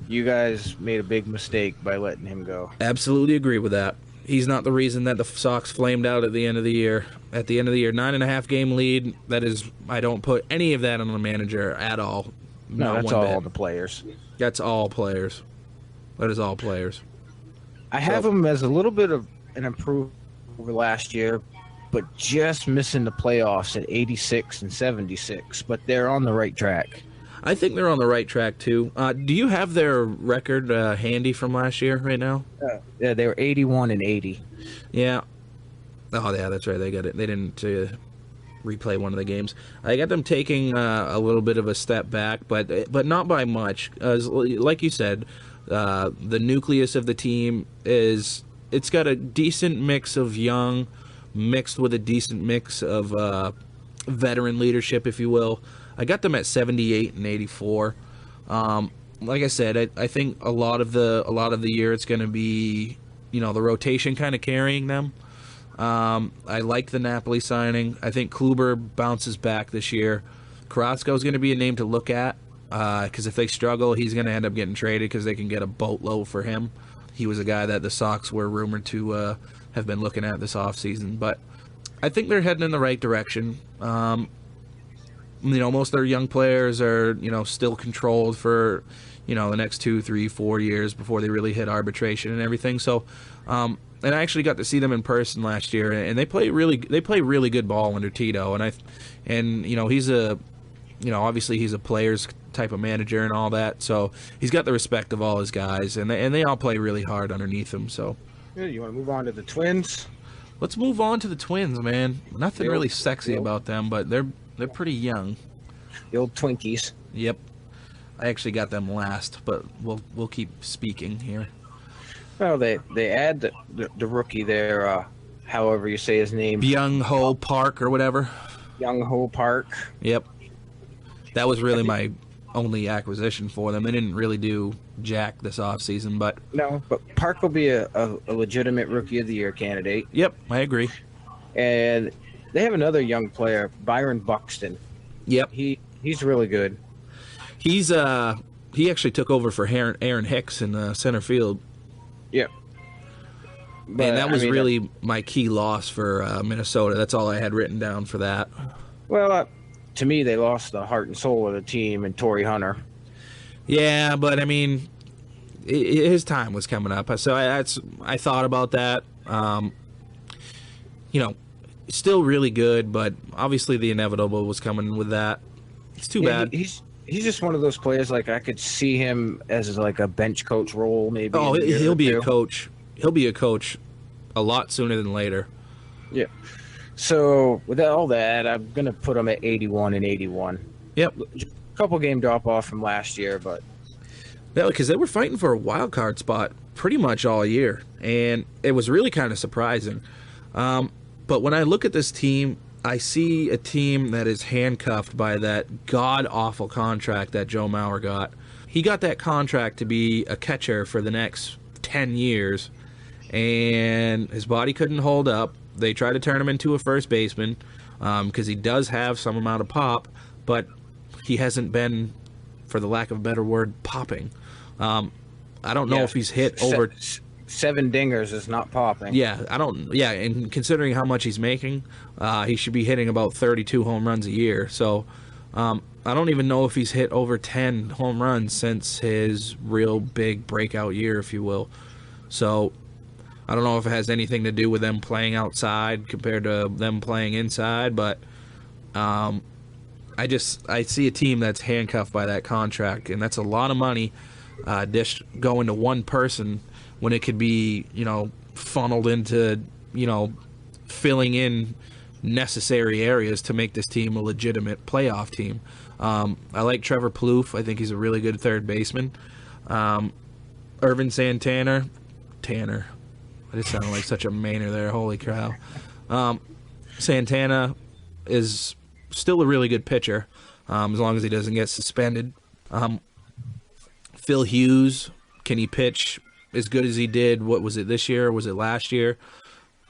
You guys made a big mistake by letting him go. Absolutely agree with that. he's not the reason that the Sox flamed out at the end of the year. At the end of the year, 9.5 game lead. That is, I don't put any of that on the manager at all. No, Not that's one all bit. the players. That's all players. That is all players. I have him as a little bit of an improvement over last year, but just missing the playoffs at 86 and 76. But they're on the right track. I think they're on the right track too. Do you have their record handy from last year right now? Yeah, they were 81 and 80. Yeah. Oh, yeah, that's right. They got it. They didn't replay one of the games. I got them taking a little bit of a step back, but not by much. Like you said, the nucleus of the team it's got a decent mix of young, mixed with a decent mix of veteran leadership, if you will. I got them at 78 and 84. Like I said, I think a lot of the year it's going to be, the rotation kind of carrying them. I like the Napoli signing. I think Kluber bounces back this year. Carrasco is going to be a name to look at because if they struggle, he's going to end up getting traded because they can get a boatload for him. He was a guy that the Sox were rumored to have been looking at this offseason. But I think they're heading in the right direction. Most of their young players are, still controlled for, the next 2, 3, 4 years before they really hit arbitration and everything. So, and I actually got to see them in person last year, and they play really good ball under Tito. And he's obviously he's a player's type of manager and all that. So he's got the respect of all his guys, and they all play really hard underneath him. So, Yeah, you want to move on to the Twins? let's move on to the Twins, man. Nothing really sexy about them, but they're pretty young. The old Twinkies. Yep. I actually got them last, but we'll keep speaking here. Well, they add the rookie there, however you say his name. Byung-Ho Park or whatever. Young-Ho Park. Yep. That was really my only acquisition for them. They didn't really do jack this offseason, but... No, but Park will be a legitimate Rookie of the Year candidate. Yep, I agree. And they have another young player, Byron Buxton. Yep. He's really good. He actually took over for Aaron Hicks in center field. Yep. But, And that was really my key loss for Minnesota. That's all I had written down for that. Well, to me, they lost the heart and soul of the team in Torrey Hunter. Yeah, but I mean, his time was coming up. So I thought about that. Still really good, but obviously the inevitable was coming with that. It's too bad. He's just one of those players. Like I could see him as like a bench coach role, maybe. Oh, he'll be a coach. He'll be a coach a lot sooner than later. Yeah. So with all that, I'm gonna put him at 81 and 81. Yep. A couple game drop off from last year, but Yeah, because they were fighting for a wild card spot pretty much all year, and it was really kind of surprising. But when I look at this team, I see a team that is handcuffed by that god-awful contract that Joe Mauer got. He got that contract to be a catcher for the next 10 years, and his body couldn't hold up. They tried to turn him into a first baseman because he does have some amount of pop, but he hasn't been, for the lack of a better word, popping. I don't know if he's hit over... 7 dingers is not popping. Yeah, and considering how much he's making, he should be hitting about 32 home runs a year. So I don't even know if he's hit over 10 home runs since his real big breakout year, if you will. So I don't know if it has anything to do with them playing outside compared to them playing inside, but I see a team that's handcuffed by that contract, and that's a lot of money just going to one person when it could be, funneled into, filling in necessary areas to make this team a legitimate playoff team. I like Trevor Plouffe. I think he's a really good third baseman. Irvin Santana. Tanner. I just sounded like such a Mainer there. Holy cow. Santana is still a really good pitcher, as long as he doesn't get suspended. Phil Hughes, can he pitch as good as he did? What was it, this year or was it last year?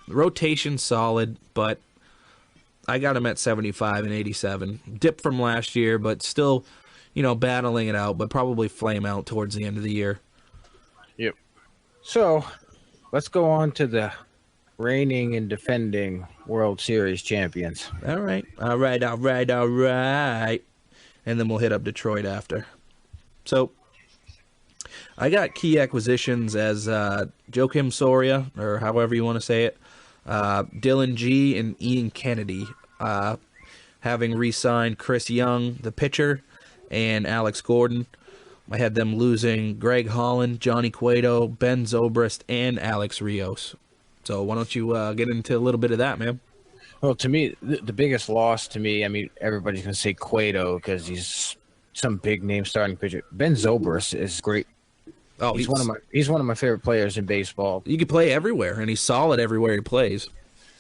The rotation's solid, but I got him at 75 and 87. Dip from last year, but still, battling it out, but probably flame out towards the end of the year. Yep. So, let's go on to the reigning and defending World Series champions. All right. All right. All right. All right. And then we'll hit up Detroit after. So I got key acquisitions as Joakim Soria, or however you want to say it, Dylan G, and Ian Kennedy, having re-signed Chris Young, the pitcher, and Alex Gordon. I had them losing Greg Holland, Johnny Cueto, Ben Zobrist, and Alex Rios. So why don't you get into a little bit of that, man? Well, to me, the biggest loss to me, I mean, everybody's going to say Cueto because he's some big name starting pitcher. Ben Zobrist is great. Oh, he's one of my favorite players in baseball. You can play everywhere, and he's solid everywhere he plays.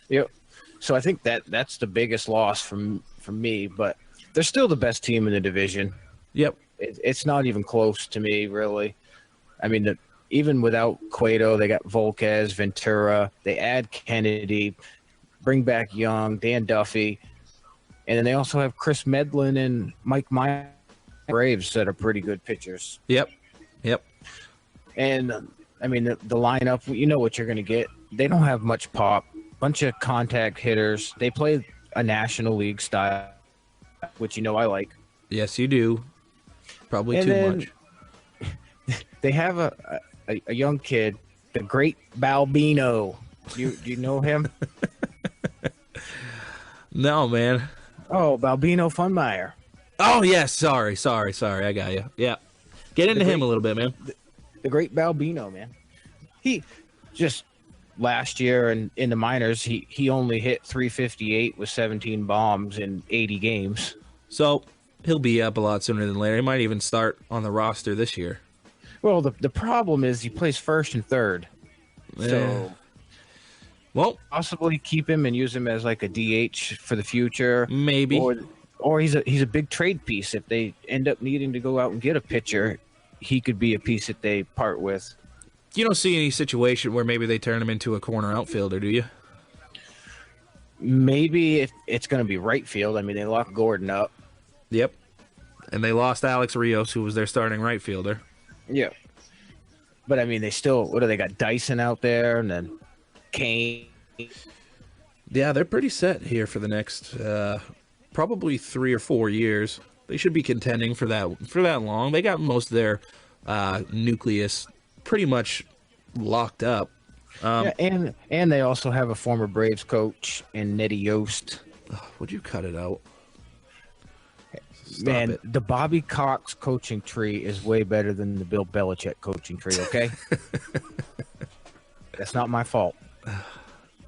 Yep. So I think that's the biggest loss from me, but they're still the best team in the division. Yep. It's not even close to me, really. I mean, even without Cueto, they got Volquez, Ventura. They add Kennedy, bring back Young, Dan Duffy, and then they also have Chris Medlin and Mike Meyer, Braves, that are pretty good pitchers. Yep. And I mean, the lineup, you know what you're going to get. They don't have much pop, bunch of contact hitters. They play a National League style, which you know I like. Yes, you do. Probably and too much. They have a young kid, the great Balbino. Do you know him? No, man. Oh, Balbino Funmeyer. Oh, yes. Sorry. I got you. Yeah. Get into him a little bit, man. The great Balbino, man. He just last year in the minors, he only hit 358 with 17 bombs in 80 games. So he'll be up a lot sooner than later. He might even start on the roster this year. Well, the problem is he plays first and third. So, well, possibly keep him and use him as like a DH for the future. Maybe. Or he's a big trade piece. If they end up needing to go out and get a pitcher, he could be a piece that they part with. You don't see any situation where maybe they turn him into a corner outfielder, do you? Maybe if it's going to be right field. I mean, they locked Gordon up. Yep. And they lost Alex Rios, who was their starting right fielder. Yeah. But, I mean, they still, they got Dyson out there and then Kane. Yeah, they're pretty set here for the next probably 3 or 4 years. They should be contending for that long. They got most of their nucleus pretty much locked up. Yeah, and they also have a former Braves coach in Nettie Yost. Would you cut it out? Man, the Bobby Cox coaching tree is way better than the Bill Belichick coaching tree, okay? That's not my fault.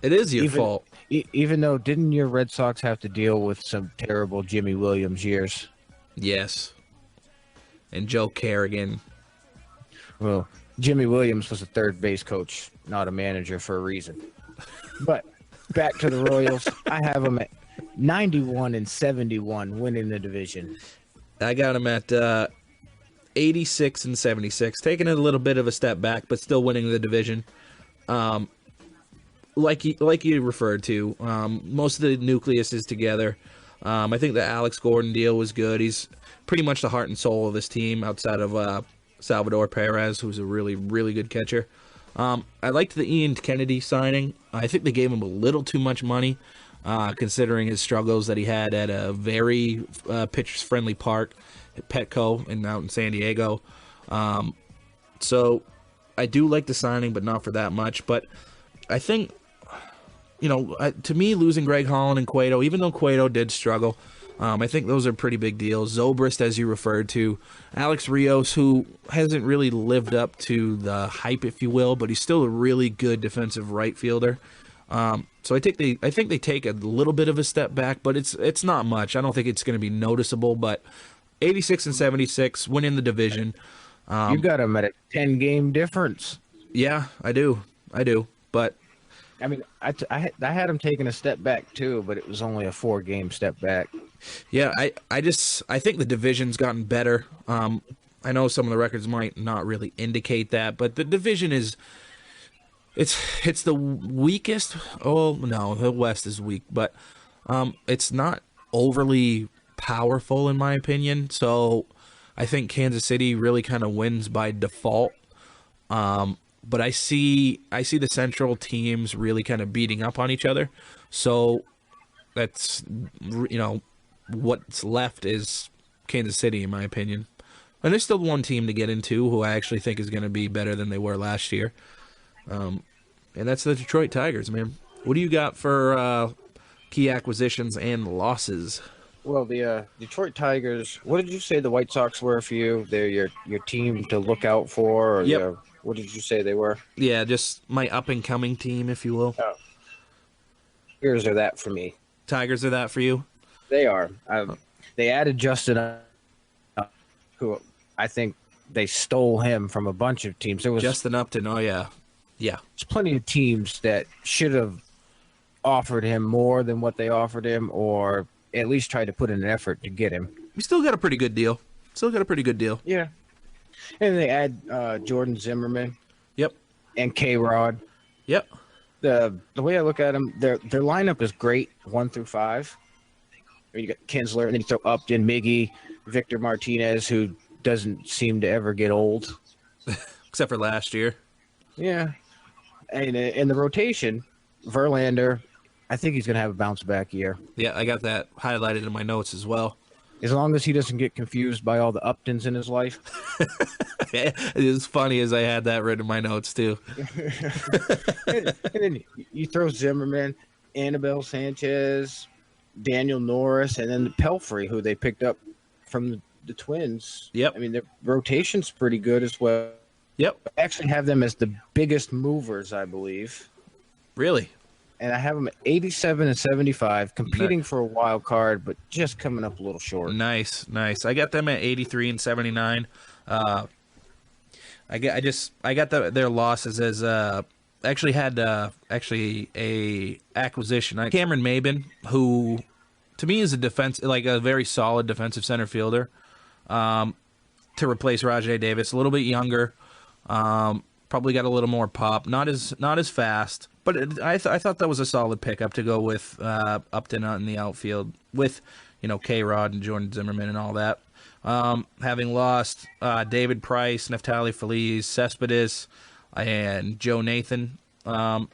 It is your fault. Even though, didn't your Red Sox have to deal with some terrible Jimmy Williams years? Yes. And Joe Kerrigan. Well, Jimmy Williams was a third base coach, not a manager for a reason. But back to the Royals, I have them at 91 and 71 winning the division. I got them at 86 and 76, taking it a little bit of a step back, but still winning the division. Like you referred to, most of the nucleus is together. I think the Alex Gordon deal was good. He's pretty much the heart and soul of this team outside of Salvador Perez, who's a really, really good catcher. I liked the Ian Kennedy signing. I think they gave him a little too much money, considering his struggles that he had at a very pitchers-friendly park at Petco and out in San Diego. So I do like the signing, but not for that much. But I think, to me, losing Greg Holland and Cueto, even though Cueto did struggle, I think those are pretty big deals. Zobrist, as you referred to, Alex Rios, who hasn't really lived up to the hype, if you will, but he's still a really good defensive right fielder. So I think they take a little bit of a step back, but it's not much. I don't think it's going to be noticeable. But 86 and 76, winning the division. You got them at a 10-game difference. Yeah, I do. But I mean, I had them taking a step back too, but it was only a 4-game step back. Yeah, I think the division's gotten better. I know some of the records might not really indicate that, but the division is it's the weakest. Oh no, the West is weak, but it's not overly powerful in my opinion. So I think Kansas City really kind of wins by default. but I see the Central teams really kind of beating up on each other. So that's, what's left is Kansas City, in my opinion. And there's still one team to get into who I actually think is going to be better than they were last year. And that's the Detroit Tigers, man. What do you got for key acquisitions and losses? Well, the Detroit Tigers. What did you say the White Sox were for you? They're your team to look out for. Or Yep. what did you say they were? Yeah, just my up and coming team, if you will. Oh, Tigers are that for me. Tigers are that for you? They are. They added Justin, who I think they stole him from a bunch of teams. There was Justin Upton. Oh yeah. there's plenty of teams that should have offered him more than what they offered him, or at least tried to put in an effort to get him. We still got a pretty good deal. Yeah. And they add Jordan Zimmerman Yep. and K-Rod. Yep. The way I look at them, their lineup is great, 1 through 5. I mean, you got Kinsler, and then you throw Upton, Miggy, Victor Martinez, who doesn't seem to ever get old. Except for last year. Yeah. And in the rotation, Verlander, I think he's going to have a bounce-back year. Yeah, I got that highlighted in my notes as well. As long as he doesn't get confused by all the Uptons in his life. It is funny as I had that written in my notes, too. And then you throw Zimmerman, Anibal Sanchez, Daniel Norris, and then Pelfrey, who they picked up from the Twins. Yep. I mean, their rotation's pretty good as well. Yep. I actually have them as the biggest movers, I believe. Really? And I have them at 87 and 75, competing for a wild card, but just coming up a little short. Nice. I got them at 83 and 79. I got their losses as actually had a acquisition. Cameron Maben, who to me is a very solid defensive center fielder, to replace Rajai Davis. A little bit younger, probably got a little more pop. Not as fast, but I thought that was a solid pickup to go with Upton in the outfield with K-Rod and Jordan Zimmerman and all that. Having lost David Price, Neftali Feliz, Cespedes, and Joe Nathan, I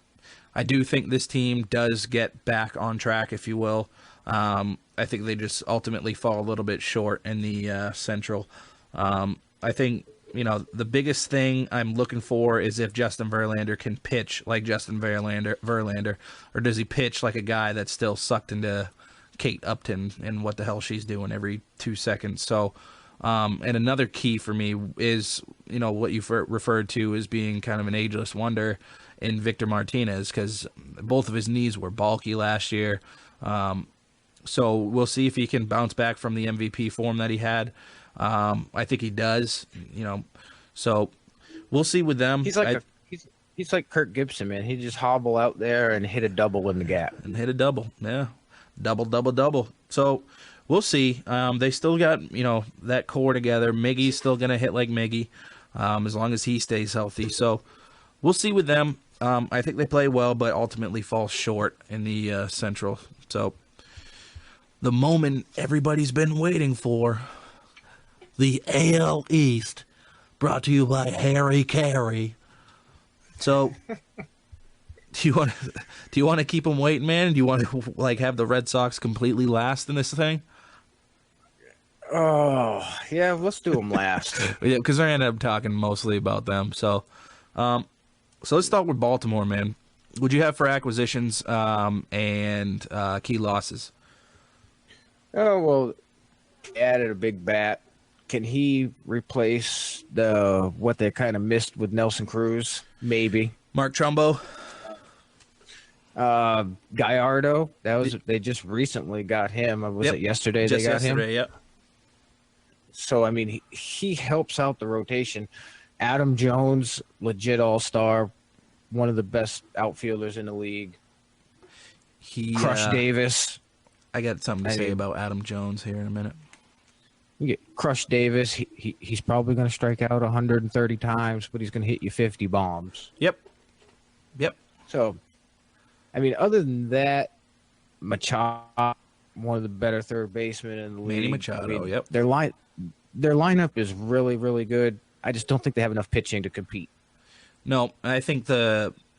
do think this team does get back on track, if you will. I think they just ultimately fall a little bit short in the Central. I think the biggest thing I'm looking for is if Justin Verlander can pitch like Justin Verlander, or does he pitch like a guy that's still sucked into Kate Upton and what the hell she's doing every 2 seconds. So, and another key for me is, what you referred to as being kind of an ageless wonder in Victor Martinez, because both of his knees were bulky last year. So we'll see if he can bounce back from the MVP form that he had. I think he does, so we'll see with them. He's like he's like Kirk Gibson, man. He just hobble out there and hit a double in the gap. And hit a double, yeah. Double. So we'll see. They still got, that core together. Miggy's still going to hit like Miggy, as long as he stays healthy. So we'll see with them. I think they play well, but ultimately fall short in the Central. So the moment everybody's been waiting for, the AL East, brought to you by Harry Carey. So do you want to keep them waiting, man? Do you want to have the Red Sox completely last in this thing? Oh, yeah, let's do them last. Yeah, because I ended up talking mostly about them. So let's start with Baltimore, man. What'd you have for acquisitions and key losses? Oh, well, they added a big bat. Can he replace what they kind of missed with Nelson Cruz? Maybe. Mark Trumbo? Gallardo. They just recently got him. Was it yesterday they got him? Yep. So, I mean, he helps out the rotation. Adam Jones, legit all-star, one of the best outfielders in the league. Crush Davis. I got something to say about Adam Jones here in a minute. You get Crush Davis. He's probably going to strike out 130 times, but he's going to hit you 50 bombs. Yep. So, I mean, other than that, Machado, one of the better third basemen in the league. Manny Machado, yep. Their lineup is really, really good. I just don't think they have enough pitching to compete. No, I think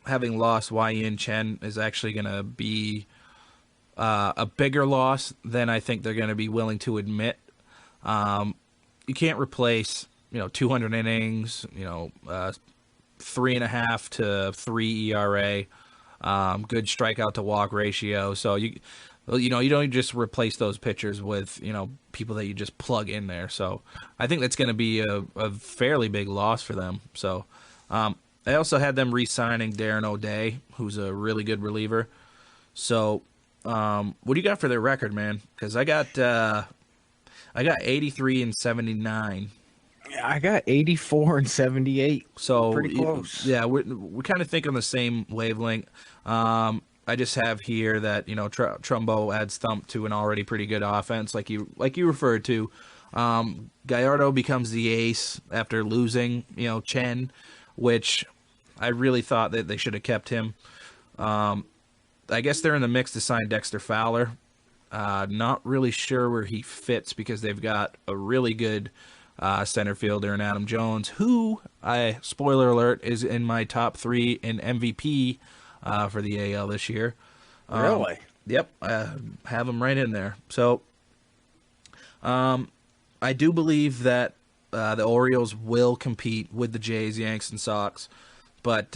having lost Yin Chen is actually going to be a bigger loss than I think they're going to be willing to admit. You can't replace 200 innings, 3.5 to 3 ERA, good strikeout to walk ratio. So you don't just replace those pitchers with people that you just plug in there. So I think that's going to be a fairly big loss for them. So I also had them re-signing Darren O'Day, who's a really good reliever. So what do you got for their record, man? Because I got 83 and 79. I got 84 and 78. So pretty close. Yeah, we kind of think on the same wavelength. I just have here that Trumbo adds thump to an already pretty good offense, like you referred to. Gallardo becomes the ace after losing Chen, which I really thought that they should have kept him. I guess they're in the mix to sign Dexter Fowler. Not really sure where he fits because they've got a really good center fielder in Adam Jones, who, spoiler alert, is in my top 3 in MVP for the AL this year. Really? Yep, I have him right in there. So I do believe that the Orioles will compete with the Jays, Yanks, and Sox, but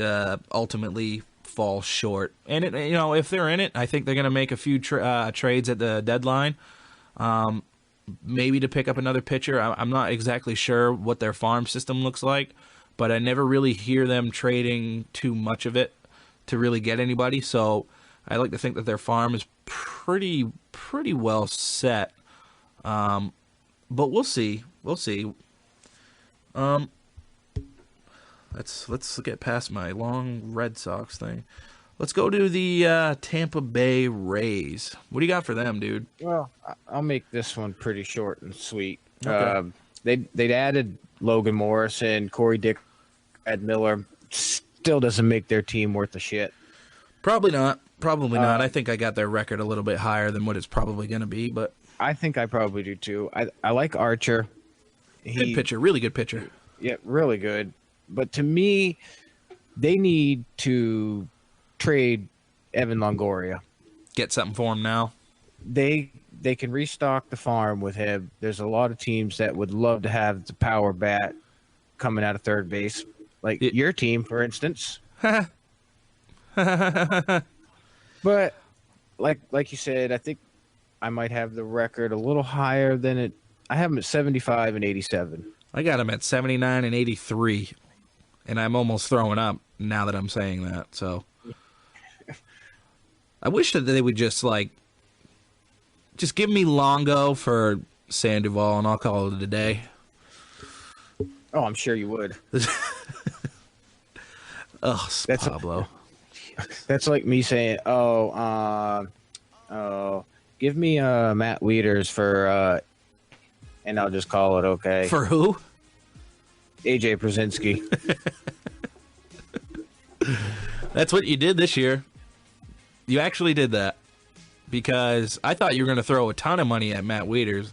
ultimately fall short. And if they're in it, I think they're going to make a few trades at the deadline. Maybe to pick up another pitcher. I'm not exactly sure what their farm system looks like, but I never really hear them trading too much of it to really get anybody. So I like to think that their farm is pretty well set. But we'll see. Let's get past my long Red Sox thing. Let's go to the Tampa Bay Rays. What do you got for them, dude? Well, I'll make this one pretty short and sweet. Okay. They'd added Logan Morrison, Corey Dick, Ed Miller. Still doesn't make their team worth a shit. Probably not. I think I got their record a little bit higher than what it's probably going to be, but I think I probably do too. I like Archer. Good pitcher, really good pitcher. Yeah, really good. But to me, they need to trade Evan Longoria. Get something for him now. They can restock the farm with him. There's a lot of teams that would love to have the power bat coming out of third base, like your team, for instance. But like you said, I think I might have the record a little higher than it. I have them at 75 and 87. I got them at 79 and 83, and I'm almost throwing up now that I'm saying that. So I wish that they would just give me Longo for Sandoval, and I'll call it a day. Oh, I'm sure you would. Oh, Pablo. That's like me saying, give me Matt Wieters for, and I'll just call it okay. For who? AJ Przinsky. That's what you did this year. You actually did that. Because I thought you were going to throw a ton of money at Matt Wieters,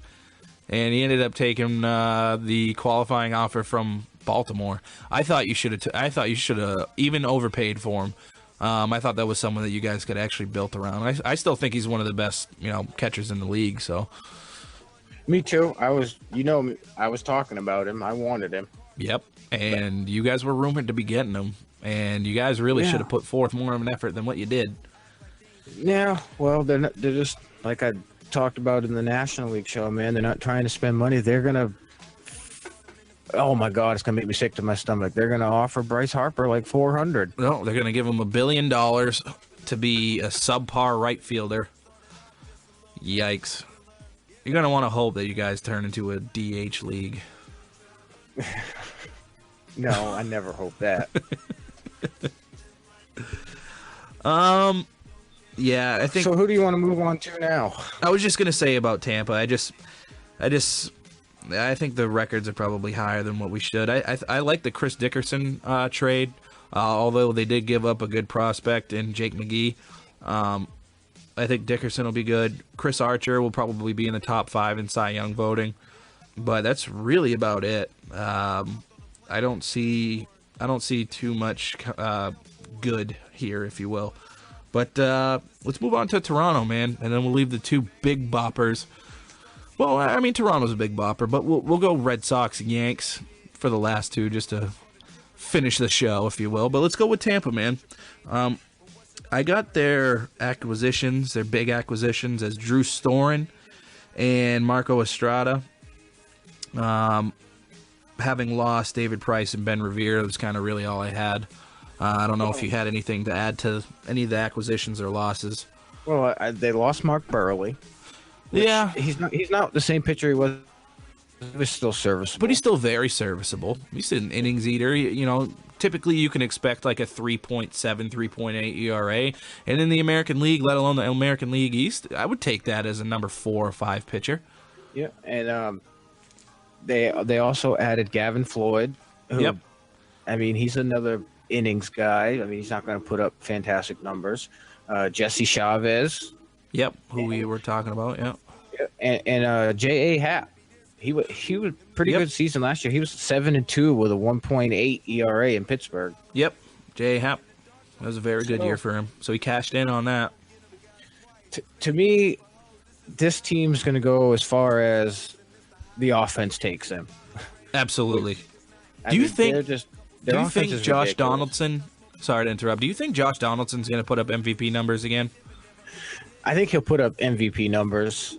and he ended up taking the qualifying offer from Baltimore. I thought you should have even overpaid for him. I thought that was someone that you guys could actually build around. I still think he's one of the best catchers in the league. So, me too. I was talking about him. I wanted him. Yep, and you guys were rumored to be getting him, and you guys really should have put forth more of an effort than what you did. Yeah, well, they're just like I talked about in the National League show, man. They're not trying to spend money. They're gonna. Oh my God, it's gonna make me sick to my stomach. They're gonna offer Bryce Harper like $400. No, they're gonna give him $1 billion to be a subpar right fielder. Yikes! You're gonna want to hope that you guys turn into a DH league. No, I never hope that. Yeah, I think. So who do you want to move on to now? I was just gonna say about Tampa. I think the records are probably higher than what we should. I like the Chris Dickerson trade, although they did give up a good prospect in Jake McGee. I think Dickerson will be good. Chris Archer will probably be in the top 5 in Cy Young voting, but that's really about it. I don't see I don't see too much good here, if you will. But let's move on to Toronto, man, and then we'll leave the two big boppers. Well, I mean, Toronto's a big bopper, but we'll go Red Sox and Yanks for the last two just to finish the show, if you will. But let's go with Tampa, man. I got their acquisitions, their big acquisitions, as Drew Storen and Marco Estrada. Having lost David Price and Ben Revere, that was kind of really all I had. I don't know if you had anything to add to any of the acquisitions or losses. Well, they lost Mark Burley. Yeah. He's not the same pitcher he was. He was still serviceable. But he's still very serviceable. He's an innings eater. You know, typically you can expect like a 3.7, 3.8 ERA. And in the American League, let alone the American League East, I would take that as a number 4 or 5 pitcher. Yeah, and they also added Gavin Floyd. Who, yep. I mean, he's another innings guy. I mean, he's not going to put up fantastic numbers. Jesse Chavez. Yep, who we were talking about, yeah. And J.A. Happ. He was pretty good season last year. He was 7-2 with a 1.8 ERA in Pittsburgh. Yep, J.A. Happ. That was a very good year for him. So he cashed in on that. To me, this team's going to go as far as the offense takes them. Absolutely. Do you think Josh Donaldson? Sorry to interrupt. Do you think Josh Donaldson's going to put up MVP numbers again? I think he'll put up MVP numbers,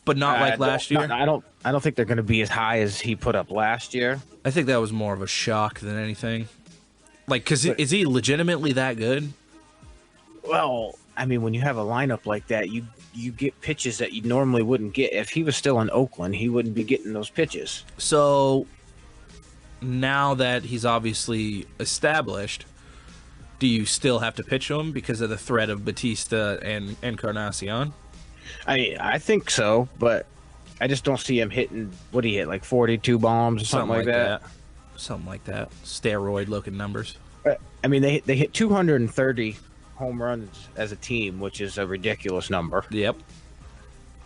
but not like last year. I don't think they're going to be as high as he put up last year. I think that was more of a shock than anything. Like, because is he legitimately that good? Well, I mean, when you have a lineup like that, you get pitches that you normally wouldn't get. If he was still in Oakland, he wouldn't be getting those pitches. So now that he's obviously established, do you still have to pitch him because of the threat of Batista and Encarnacion? I think so, but I just don't see him hitting. What did he hit, like 42 bombs or something like that? Something like that. Steroid-looking numbers. I mean, they hit 230 home runs as a team, which is a ridiculous number. Yep.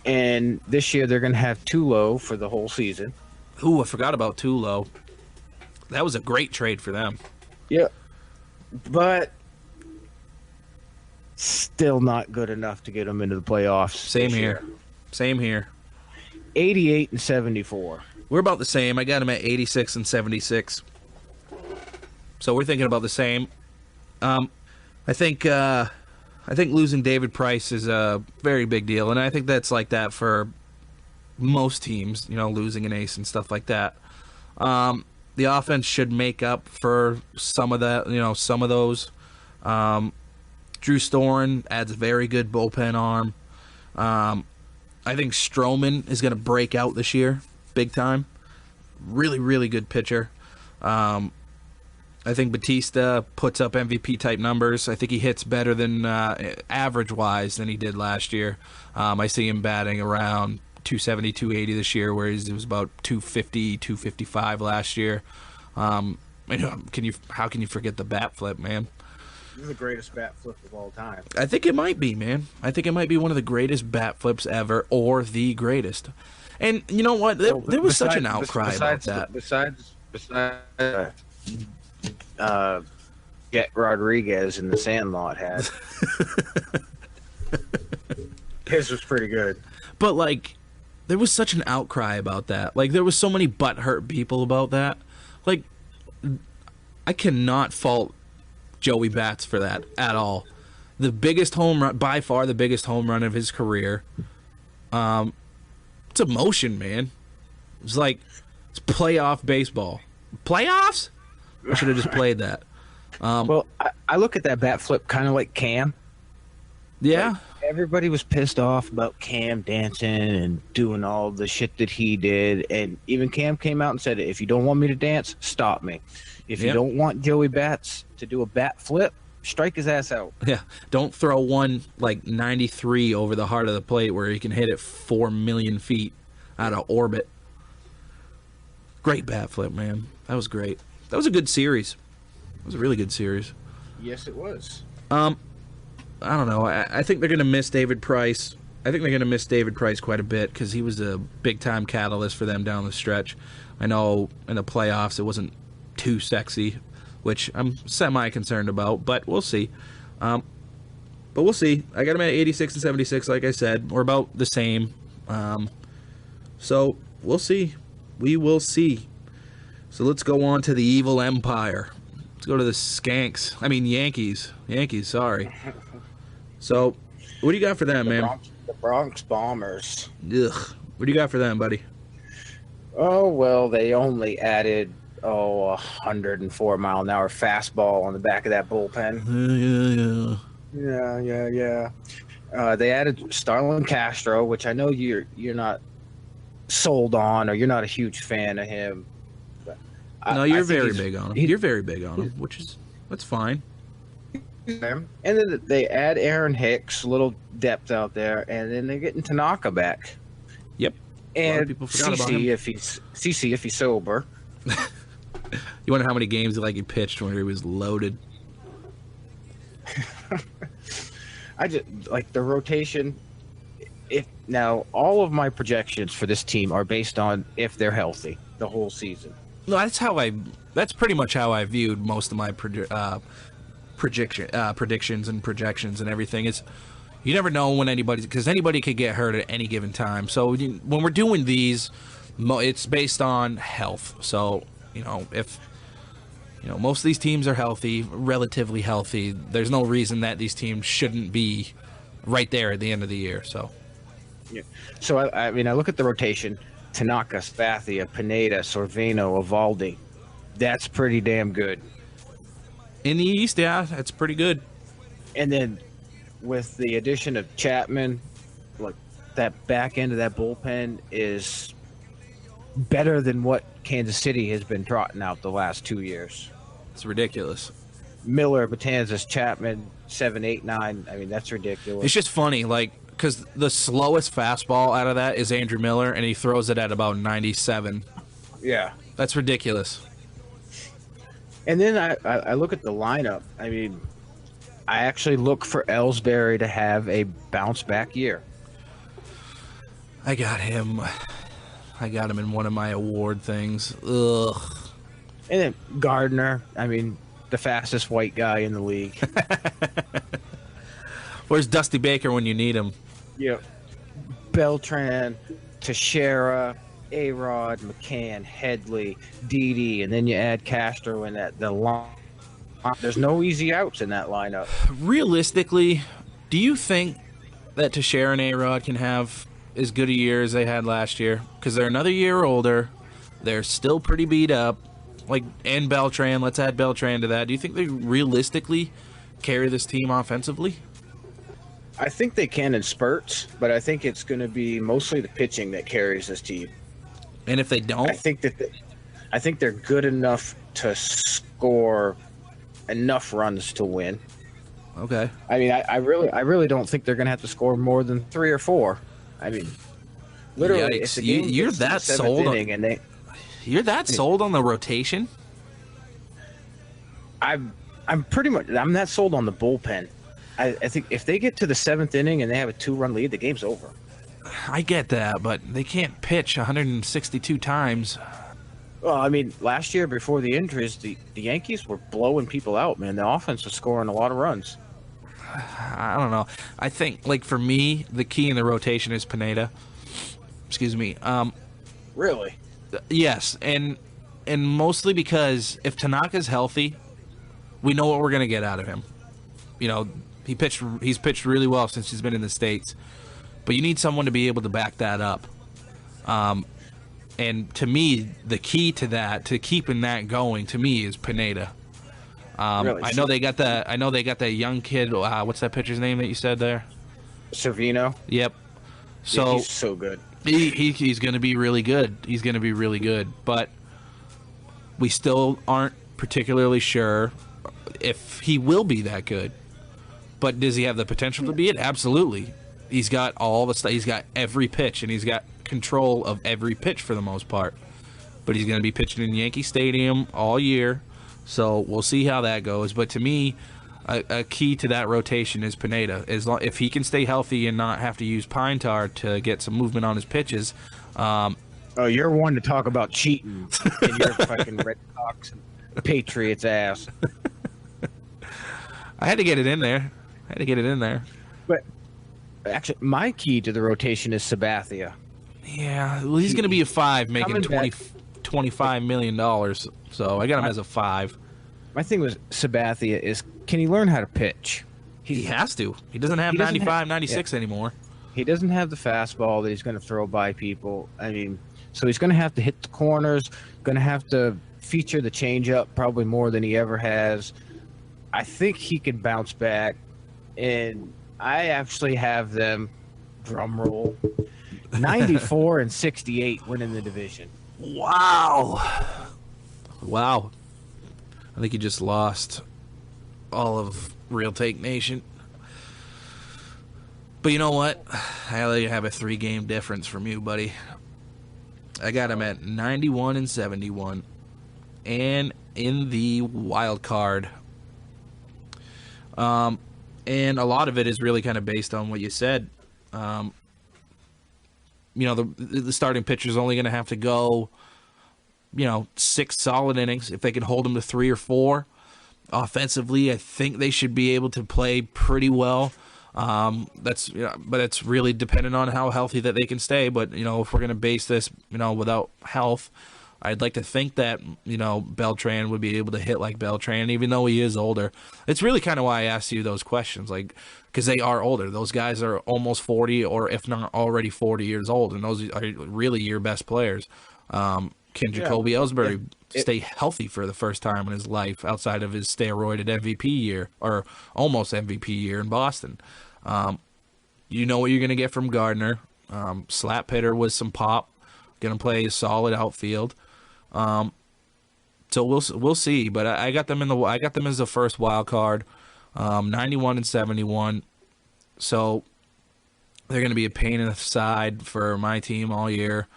And this year they're going to have Tulo for the whole season. Ooh, I forgot about Tulo. That was a great trade for them. Yeah. But still not good enough to get them into the playoffs. Same here. 88 and 74. We're about the same. I got them at 86 and 76. So we're thinking about the same. I think losing David Price is a very big deal, and I think that's like that for most teams. You know, losing an ace and stuff like that. The offense should make up for some of that. You know, some of those. Drew Storen adds a very good bullpen arm. I think Stroman is going to break out this year, big time. Really, really good pitcher. I think Batista puts up MVP-type numbers. I think he hits better than average-wise than he did last year. I see him batting around 270, 280 this year, whereas it was about 250, 255 last year. How can you forget the bat flip, man? The greatest bat flip of all time. I think it might be, man. I think it might be one of the greatest bat flips ever, or the greatest. And you know what? There was such an outcry about that. Besides Jet Rodriguez in the Sandlot had. His was pretty good. But, like, there was such an outcry about that. Like, there was so many butthurt people about that. Like, I cannot fault Joey Bats for that at all. The biggest home run, by far the biggest home run of his career. It's emotion, man. It's like, it's playoff baseball. Playoffs? I should have just played that. Well, I look at that bat flip kind of like Cam. Yeah. Like, everybody was pissed off about Cam dancing and doing all the shit that he did. And even Cam came out and said, if you don't want me to dance, stop me. If you don't want Joey Bats to do a bat flip, strike his ass out. Yeah. Don't throw one like 93 over the heart of the plate where he can hit it 4 million feet out of orbit. Great bat flip, man. That was great. That was a good series. It was a really good series. Yes, it was. I don't know. I think they're going to miss David Price. I think they're going to miss David Price quite a bit because he was a big-time catalyst for them down the stretch. I know in the playoffs it wasn't too sexy, which I'm semi-concerned about, but we'll see. But we'll see. I got him at 86 and 76, like I said. We're about the same. So we'll see. We will see. So let's go on to the evil empire. Let's go to the Yankees. Yankees, sorry. So, what do you got for them, man? The Bronx Bombers. Ugh. What do you got for them, buddy? Oh, well, they only added, 104-mile-an-hour fastball on the back of that bullpen. Yeah. They added Starlin Castro, which I know you're not sold on, or you're not a huge fan of him. No, you're very big on him. You're very big on him, that's fine. And then they add Aaron Hicks, a little depth out there, and then they're getting Tanaka back. Yep. And CC if he's sober. You wonder how many games he pitched when he was loaded. I just like the rotation. Now all of my projections for this team are based on if they're healthy the whole season. No, that's pretty much how I viewed most of my predictions and projections and everything. Is you never know when because anybody could get hurt at any given time. So when we're doing these, it's based on health. So if most of these teams are healthy, relatively healthy, there's no reason that these teams shouldn't be right there at the end of the year. So yeah. So I look at the rotation: Tanaka, Spathia, Pineda, Sorvino, Evaldi. That's pretty damn good. In the East, yeah, that's pretty good. And then with the addition of Chapman, that back end of that bullpen is better than what Kansas City has been trotting out the last 2 years. It's ridiculous. Miller, Betanzas, Chapman, 7, 8, 9. That's ridiculous. It's just funny, because the slowest fastball out of that is Andrew Miller, and he throws it at about 97. Yeah. That's ridiculous. And then I look at the lineup. I actually look for Ellsbury to have a bounce-back year. I got him in one of my award things. Ugh. And then Gardner, the fastest white guy in the league. Where's Dusty Baker when you need him? Yep. Beltran, Teixeira, A-Rod, McCann, Headley, Didi, and then you add Castro in the line. There's no easy outs in that lineup. Realistically, do you think that Teixeira and A-Rod can have as good a year as they had last year? Because they're another year older. They're still pretty beat up. And Beltran, let's add Beltran to that. Do you think they realistically carry this team offensively? I think they can in spurts, but I think it's going to be mostly the pitching that carries this team. And if they don't? I think they're good enough to score enough runs to win. Okay. I really don't think they're going to have to score more than 3 or 4. Literally, if the game you're that sold on, you're that sold on the rotation? I'm that sold on the bullpen. I think if they get to the 7th inning and they have a 2-run lead, the game's over. I get that, but they can't pitch 162 times. Well, last year before the injuries, the Yankees were blowing people out, man. The offense was scoring a lot of runs. I don't know. I think, for me, the key in the rotation is Pineda. Excuse me. Really? Yes, and mostly because if Tanaka's healthy, we know what we're going to get out of him. He's pitched really well since he's been in the States. But you need someone to be able to back that up. And to me, the key to that, to keeping that going, to me, is Pineda. Really? I know they got that young kid. What's that pitcher's name that you said there? Servino. Yep. So yeah, he's so good. He's going to be really good. He's going to be really good. But we still aren't particularly sure if he will be that good. But does he have the potential to be it? Absolutely. He's got all the stuff. He's got every pitch, and he's got control of every pitch for the most part. But he's going to be pitching in Yankee Stadium all year, so we'll see how that goes. But to me, a key to that rotation is Pineda. If he can stay healthy and not have to use pine tar to get some movement on his pitches. Oh, you're one to talk about cheating in your fucking Red Sox Patriots ass. I had to get it in there. But actually, my key to the rotation is Sabathia. Yeah, well, he's going to be a 5, making coming $25 million. So I got him as a 5. My thing was Sabathia is, can he learn how to pitch? He has to. He doesn't have 96 anymore. He doesn't have the fastball that he's going to throw by people. I mean, so he's going to have to hit the corners, going to have to feature the changeup probably more than he ever has. I think he can bounce back, and I actually have them, drum roll, 94 and 68 winning the division. Wow. I think you just lost all of Real Take Nation. But you know what? I only have a 3-game difference from you, buddy. I got him at 91 and 71. And in the wild card. And a lot of it is really kind of based on what you said. The starting pitcher is only going to have to go, 6 solid innings. If they can hold them to 3 or 4. Offensively, I think they should be able to play pretty well. But it's really dependent on how healthy that they can stay. But, if we're going to base this, without health, I'd like to think that, Beltran would be able to hit like Beltran, even though he is older. It's really kind of why I asked you those questions, because they are older. Those guys are almost 40, or if not already 40 years old, and those are really your best players. Can Jacoby Ellsbury stay healthy for the first time in his life outside of his steroided MVP year, or almost MVP year in Boston? You know what you're going to get from Gardner. Slap hitter with some pop. Going to play a solid outfield. So we'll see. But I got them as the first wild card, 91 and 71. So they're going to be a pain in the side for my team all year.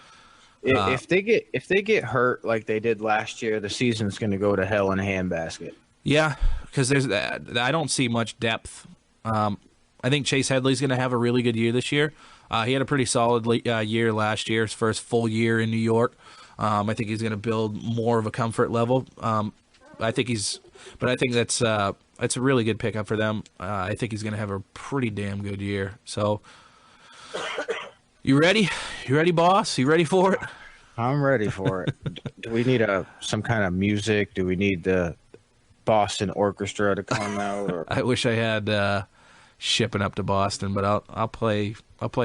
If they get hurt like they did last year, the season's going to go to hell in a handbasket. Yeah, because I don't see much depth. I think Chase Headley's going to have a really good year this year. He had a pretty solid year last year, his first full year in New York. I think he's going to build more of a comfort level. I think that's a really good pickup for them. I think he's going to have a pretty damn good year. So, you ready? You ready, boss? You ready for it? I'm ready for it. Do we need some kind of music? Do we need the Boston Orchestra to come out? Or? I wish I had shipping up to Boston, but I'll play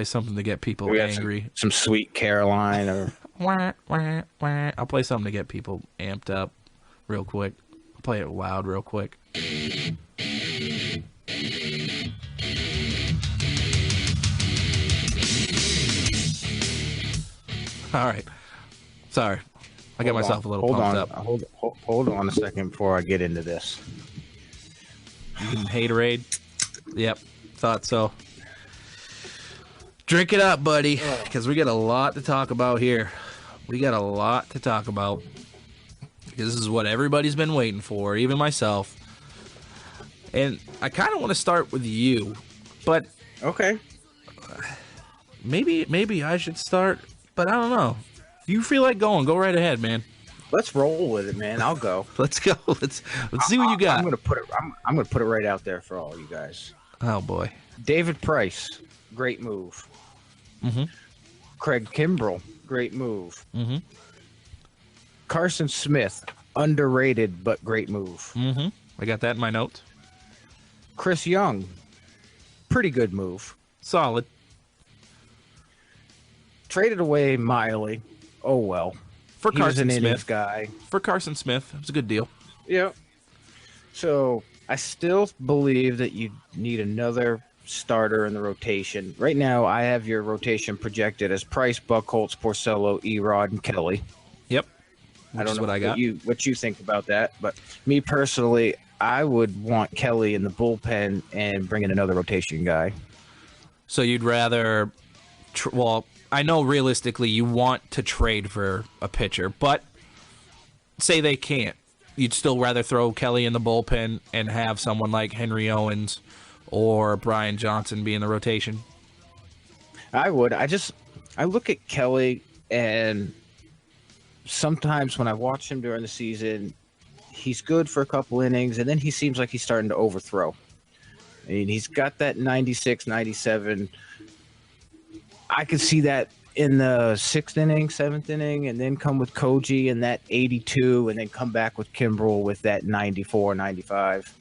something to get people angry. Some Sweet Caroline, or I'll play something to get people amped up real quick. I'll play it loud real quick. All right. Sorry. I got myself a little pumped up. Hold on a second before I get into this. You can haterade. Yep. Thought so. Drink it up, buddy, because we got a lot to talk about here. We got a lot to talk about. This is what everybody's been waiting for, even myself. And I kind of want to start with you, but okay. Maybe I should start, but I don't know. If you feel like going, go right ahead, man. Let's roll with it, man. I'll go. Let's go. Let's see what you got. I'm gonna put it right out there for all you guys. Oh boy. David Price, great move. Mm-hmm. Craig Kimbrell, great move. Mm-hmm. Carson Smith, underrated but great move. Mm-hmm. I got that in my notes. Chris Young, pretty good move. Solid. Traded away Miley. Oh well. For Carson Smith guy. For Carson Smith, it was a good deal. Yep. So I still believe that you need another starter in the rotation. Right now, I have your rotation projected as Price, Buckholz, Porcello, Erod, and Kelly. Yep. I don't know what I got. What you think about that, but me personally, I would want Kelly in the bullpen and bring in another rotation guy. So you'd rather, I know realistically you want to trade for a pitcher, but say they can't. You'd still rather throw Kelly in the bullpen and have someone like Henry Owens or Brian Johnson be in the rotation? I would. I look at Kelly, and sometimes when I watch him during the season, he's good for a couple innings, and then he seems like he's starting to overthrow. I mean, he's got that 96, 97. I could see that in the 6th inning, 7th inning, and then come with Koji and that 82, and then come back with Kimbrel with that 94, 95.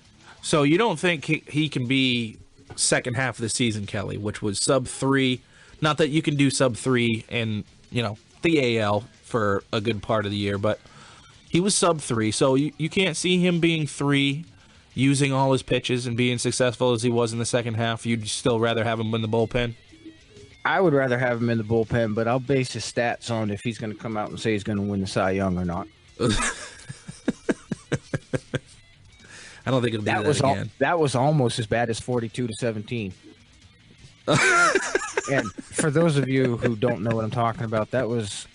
So you don't think he can be second half of the season, Kelly, which was sub 3. Not that you can do sub 3 in, the AL for a good part of the year, but he was sub 3. So you can't see him being 3, using all his pitches and being successful as he was in the second half. You'd still rather have him in the bullpen? I would rather have him in the bullpen, but I'll base his stats on if he's going to come out and say he's going to win the Cy Young or not. I don't think it'll be that again. That was almost as bad as 42-17. And for those of you who don't know what I'm talking about, that was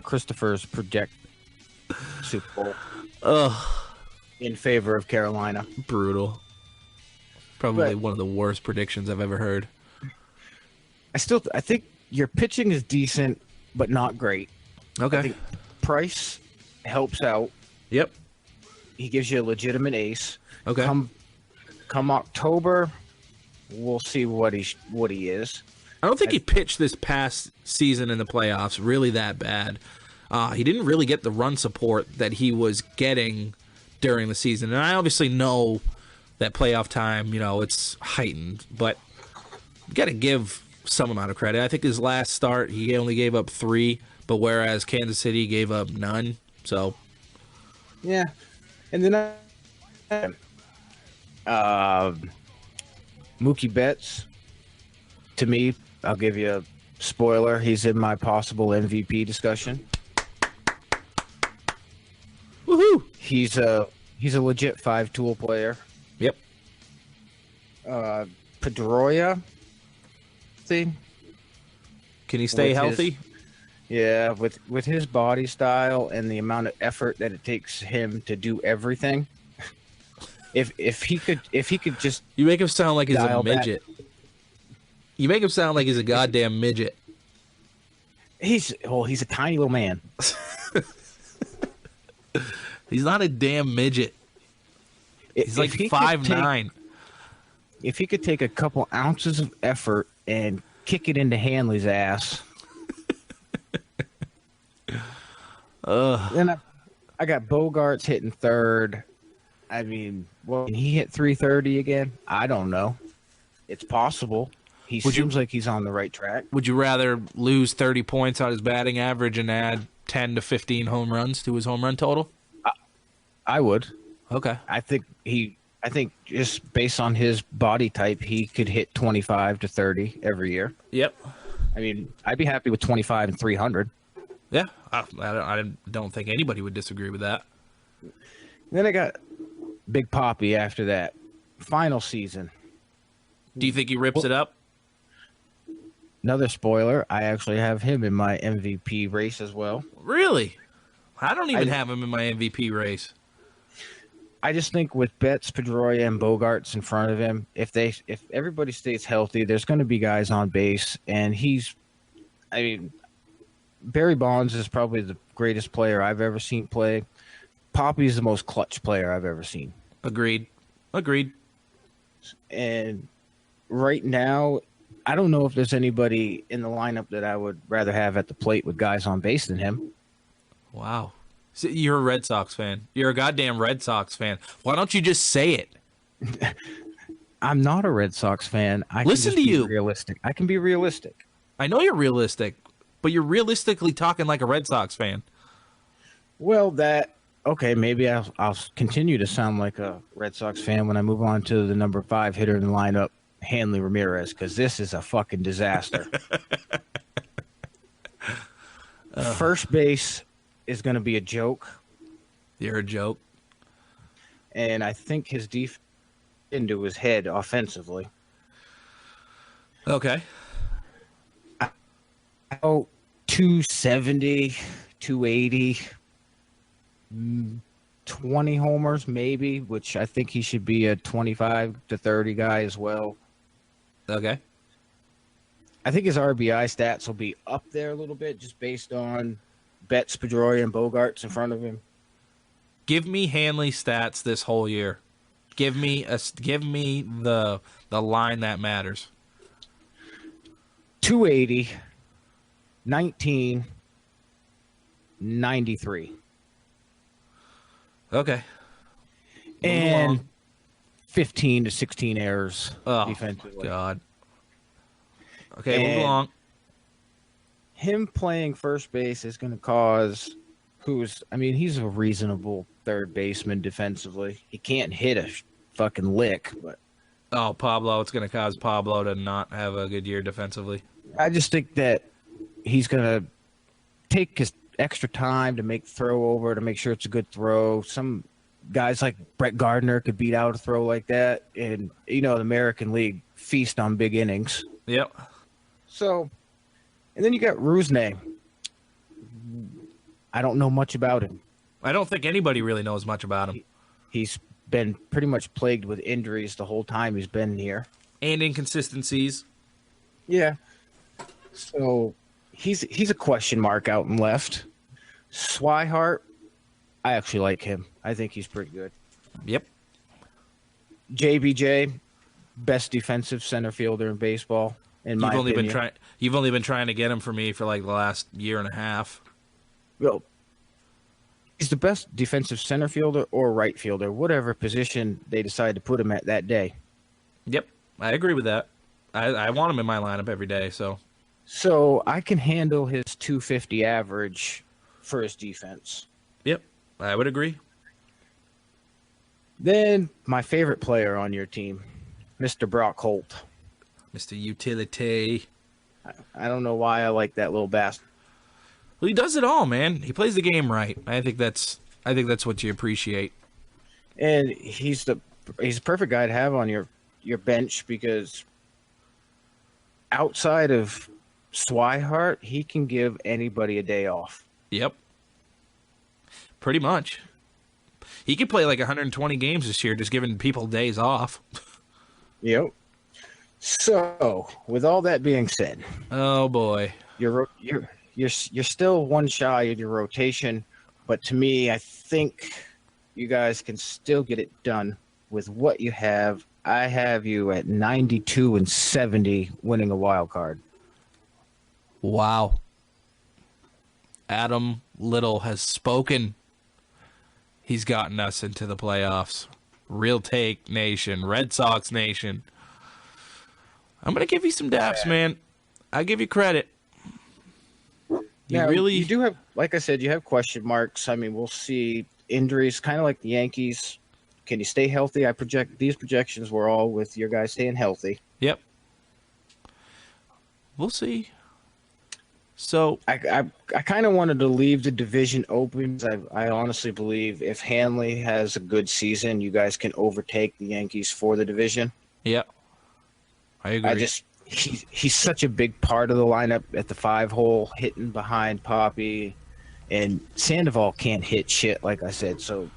Christopher's project Super Bowl in favor of Carolina. Brutal. Probably one of the worst predictions I've ever heard. I think your pitching is decent, but not great. Okay. I think Price helps out. Yep. He gives you a legitimate ace. Okay. Come October, we'll see what he is. I don't think he pitched this past season in the playoffs really that bad. He didn't really get the run support that he was getting during the season. And I obviously know that playoff time, it's heightened, but you got to give some amount of credit. I think his last start, he only gave up 3, but whereas Kansas City gave up none. So, yeah. And then Mookie Betts, to me, I'll give you a spoiler. He's in my possible MVP discussion. Woohoo! He's a legit 5-tool player. Yep. Pedroia. See? Can he stay healthy? With his body style and the amount of effort that it takes him to do everything. If he could just You make him sound like he's a midget. You make him sound like he's a goddamn midget. He's a tiny little man. He's not a damn midget. He's like 5'9". If he could take a couple ounces of effort and kick it into Hanley's ass. Then I got Bogarts hitting third. I mean, can he hit 330 again? I don't know. It's possible. He seems like he's on the right track. Would you rather lose 30 points on his batting average and add 10 to 15 home runs to his home run total? I would. Okay. I think just based on his body type, he could hit 25 to 30 every year. Yep. I mean, I'd be happy with 25 and 300. Yeah. I don't think anybody would disagree with that. Then I got Big Papi after that. Final season. Do you think he rips it up? Another spoiler, I actually have him in my MVP race as well. Really? I don't even have him in my MVP race. I just think with Betts, Pedroia, and Bogarts in front of him, if everybody stays healthy, there's going to be guys on base. And Barry Bonds is probably the greatest player I've ever seen play. Papi's the most clutch player I've ever seen. Agreed. And right now, I don't know if there's anybody in the lineup that I would rather have at the plate with guys on base than him. Wow. So you're a Red Sox fan. You're a goddamn Red Sox fan. Why don't you just say it? I'm not a Red Sox fan. Listen to you. Realistic. I can be realistic. I know you're realistic, but you're realistically talking like a Red Sox fan. Well, okay, maybe I'll continue to sound like a Red Sox fan when I move on to the number 5 hitter in the lineup, Hanley Ramirez, because this is a fucking disaster. First base is going to be a joke. You're a joke. And I think his defense into his head offensively. Okay. 270, 280, 20 homers maybe, which I think he should be a 25 to 30 guy as well. Okay. I think his RBI stats will be up there a little bit just based on Betts, Pedroia, and Bogarts in front of him. Give me Hanley stats this whole year. Give me the line that matters. 280, 19, 93. Okay. And 15 to 16 errors defensively. God. Okay, move along. Him playing first base is going to cause he's a reasonable third baseman defensively. He can't hit a fucking lick, but Pablo, it's going to cause Pablo to not have a good year defensively. I just think that he's going to take his extra time to make throw over, to make sure it's a good throw. Some guys like Brett Gardner could beat out a throw like that. And, the American League feast on big innings. Yep. So, and then you got Rusney. I don't know much about him. I don't think anybody really knows much about him. He's been pretty much plagued with injuries the whole time he's been here. And inconsistencies. Yeah. So he's a question mark out in left. Swihart, I actually like him. I think he's pretty good. Yep. JBJ, best defensive center fielder in baseball, in my opinion. You've only been trying to get him for me for like the last year and a half. Well, he's the best defensive center fielder or right fielder, whatever position they decide to put him at that day. Yep, I agree with that. I want him in my lineup every day. So I can handle his 250 average for his defense. Yep, I would agree. Then my favorite player on your team, Mr. Brock Holt. Mr. Utility. I don't know why I like that little bastard. Well, he does it all, man. He plays the game right. I think that's what you appreciate. And he's a perfect guy to have on your bench because outside of Swihart, he can give anybody a day off. Yep. Pretty much. He could play like 120 games this year, just giving people days off. Yep. So, with all that being said, oh boy, you're still one shy in your rotation, but to me, I think you guys can still get it done with what you have. I have you at 92 and 70, winning a wild card. Wow. Adam Little has spoken. He's gotten us into the playoffs. Real Take Nation, Red Sox Nation. I'm going to give you some daps, man. I give you credit. You do have, like I said, you have question marks. I mean, we'll see injuries, kind of like the Yankees. Can you stay healthy? These projections were all with your guys staying healthy. Yep. We'll see. So I kind of wanted to leave the division open. I honestly believe if Hanley has a good season, you guys can overtake the Yankees for the division. Yep. I agree. He's such a big part of the lineup at the 5-hole, hitting behind Poppy, and Sandoval can't hit shit, like I said. So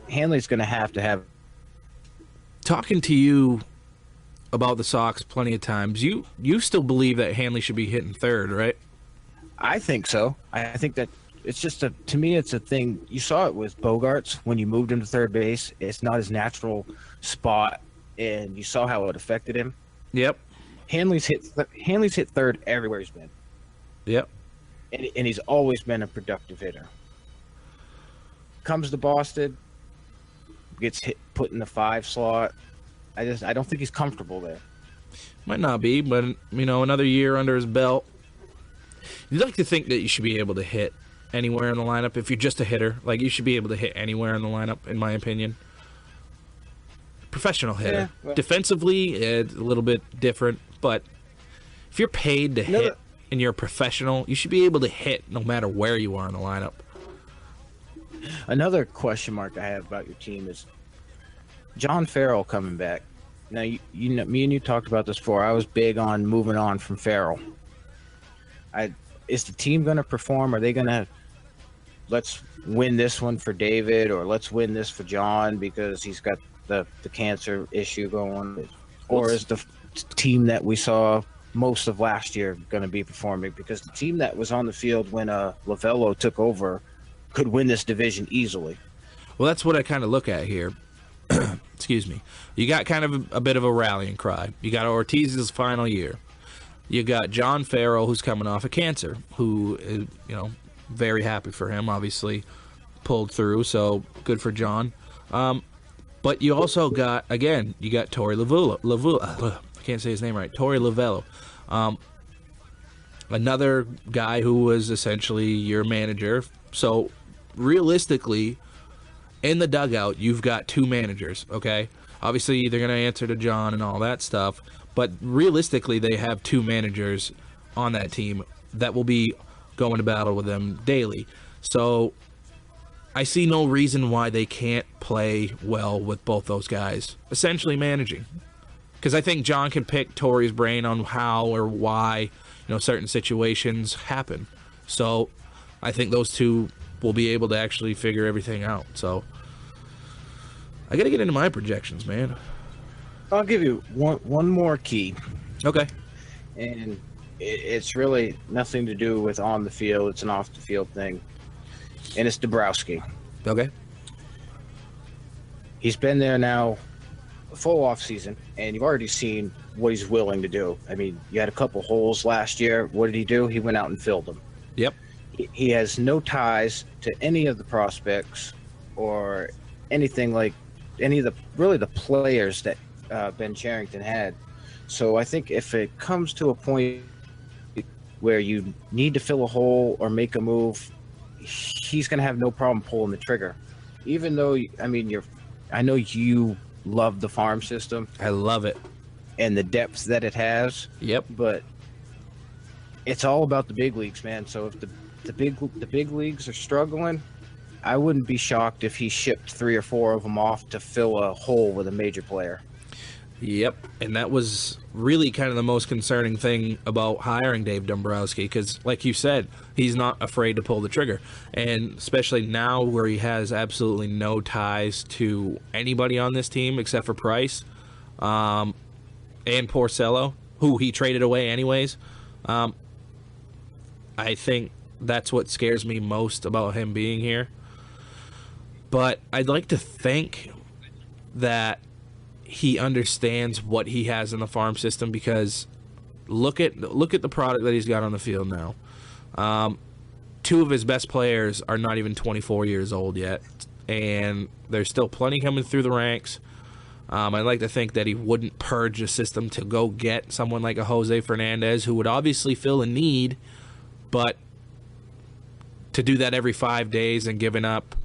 Hanley's going to have. Talking to you about the Sox plenty of times, you still believe that Hanley should be hitting third, right? I think so. I think that it's just to me, it's a thing. You saw it with Bogarts when you moved him to third base. It's not his natural spot, and you saw how it affected him. Yep. Hanley's hit third everywhere he's been. Yep. And he's always been a productive hitter. Comes to Boston, gets put in the 5 slot. I don't think he's comfortable there. Might not be, but another year under his belt. You'd like to think that you should be able to hit anywhere in the lineup if you're just a hitter. Like, you should be able to hit anywhere in the lineup, in my opinion. Professional hitter. Yeah, well, defensively, it's a little bit different, but if you're paid to hit and you're a professional, you should be able to hit no matter where you are in the lineup. Another question mark I have about your team is John Farrell coming back. Now, you know, me and you talked about this before. I was big on moving on from Farrell. Is the team going to perform? Are they going to let's win this one for David, or let's win this for John because he's got the cancer issue going? Or is the team that we saw most of last year going to be performing? Because the team that was on the field when Lovello took over could win this division easily. Well, that's what I kind of look at here. Excuse me. You got kind of a bit of a rallying cry. You got Ortiz's final year. You got John Farrell, who's coming off of cancer, who is, very happy for him, obviously pulled through, so good for John. But you also got, again, you got Torey I can't say his name right, Torey Lavello. Another guy who was essentially your manager. So realistically, in the dugout, you've got two managers, okay? Obviously, they're going to answer to John and all that stuff, but realistically, they have two managers on that team that will be going to battle with them daily. So I see no reason why they can't play well with both those guys, essentially managing. Because I think John can pick Torey's brain on how or why, certain situations happen. So I think those two will be able to actually figure everything out. So I got to get into my projections, man. I'll give you one more key. Okay. And it's really nothing to do with on the field. It's an off the field thing. And it's Dabrowski. Okay. He's been there now a full off season, and you've already seen what he's willing to do. I mean, you had a couple holes last year. What did he do? He went out and filled them. Yep. He has no ties to any of the prospects or anything like any of the players that Ben Cherington had. So I think if it comes to a point where you need to fill a hole or make a move, he's going to have no problem pulling the trigger. Even though, I know you love the farm system. I love it. And the depth that it has. Yep. But it's all about the big leagues, man. So if the big leagues are struggling, I wouldn't be shocked if he shipped 3 or 4 of them off to fill a hole with a major player. Yep, and that was really kind of the most concerning thing about hiring Dave Dombrowski, because, like you said, he's not afraid to pull the trigger, and especially now where he has absolutely no ties to anybody on this team except for Price and Porcello, who he traded away anyways. I think that's what scares me most about him being here. But I'd like to think that he understands what he has in the farm system, because look at the product that he's got on the field now. 2 of his best players are not even 24 years old yet, and there's still plenty coming through the ranks. I'd like to think that he wouldn't purge the system to go get someone like a Jose Fernandez, who would obviously fill a need, but to do that every 5 days and giving up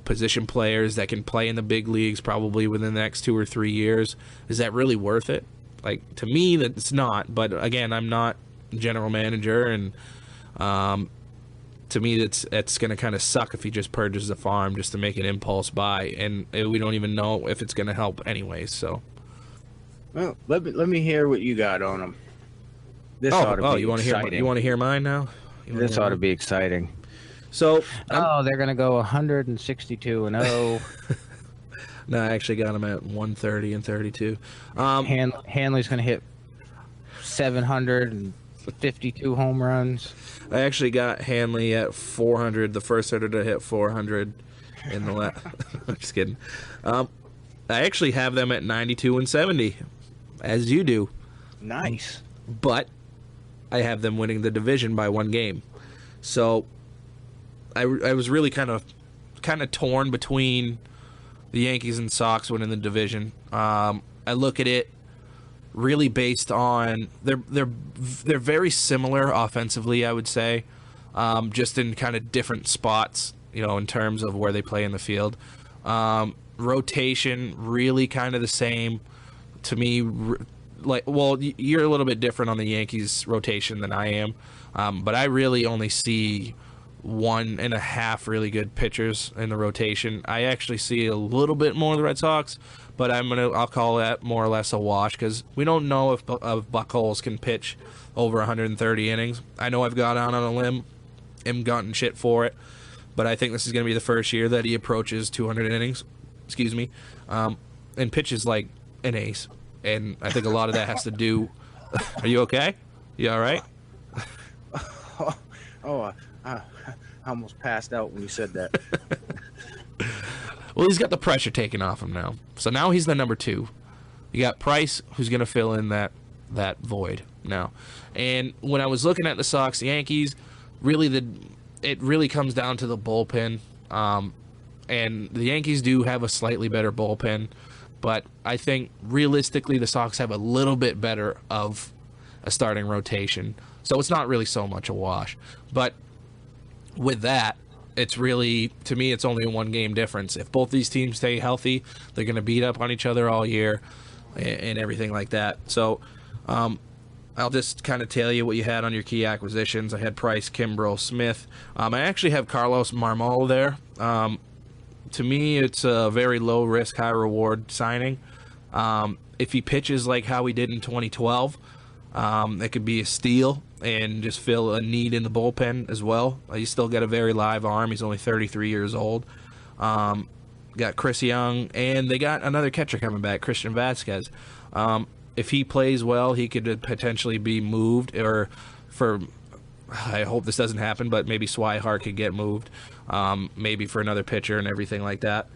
position players that can play in the big leagues probably within the next 2 or 3 years, is that really worth it? Like, to me, that's not. But again, I'm not general manager, and to me, it's going to kind of suck if he just purges the farm just to make an impulse buy, and we don't even know if it's going to help anyways. So, well, let me hear what you got on him. This ought to be you want to hear? You want to hear mine now? This ought to be exciting. So, they're going to go 162-0. No, I actually got him at 130 and 32. Hanley's going to hit 752 home runs. I actually got Hanley at 400, the first hitter to hit 400 in the last. I'm just kidding. I actually have them at 92 and 70, as you do. Nice. But I have them winning the division by 1 game. So I was really kind of torn between the Yankees and Sox winning the division. I look at it really based on they're very similar offensively, I would say, just in kind of different spots, in terms of where they play in the field. Rotation really kind of the same to me. You're a little bit different on the Yankees rotation than I am, but I really only see 1.5 really good pitchers in the rotation. I actually see a little bit more of the Red Sox, but I'll call that more or less a wash, because we don't know if Buchholz can pitch over 130 innings. I know I've got out on a limb and gotten shit for it, but I think this is going to be the first year that he approaches 200 innings. Excuse me, and pitches like an ace. And I think a lot of that has to do. Are you okay? You all right? I almost passed out when you said that. Well, he's got the pressure taken off him now. So now he's the number 2. You got Price, who's going to fill in that void now. And when I was looking at the Sox Yankees, it really comes down to the bullpen. And the Yankees do have a slightly better bullpen, but I think realistically the Sox have a little bit better of a starting rotation. So it's not really so much a wash. But with that, it's really, to me, it's only a 1-game difference. If both these teams stay healthy, they're going to beat up on each other all year and everything like that. So I'll just kind of tell you what you had on your key acquisitions. I had Price, Kimbrel, Smith. I actually have Carlos Marmol there. To me, it's a very low-risk, high-reward signing. If he pitches like how he did in 2012, it could be a steal and just fill a need in the bullpen as well. He's still got a very live arm. He's only 33 years old. Got Chris Young, and they got another catcher coming back, Christian Vasquez. If he plays well, he could potentially be moved, or I hope this doesn't happen, but maybe Swihart could get moved, maybe for another pitcher and everything like that.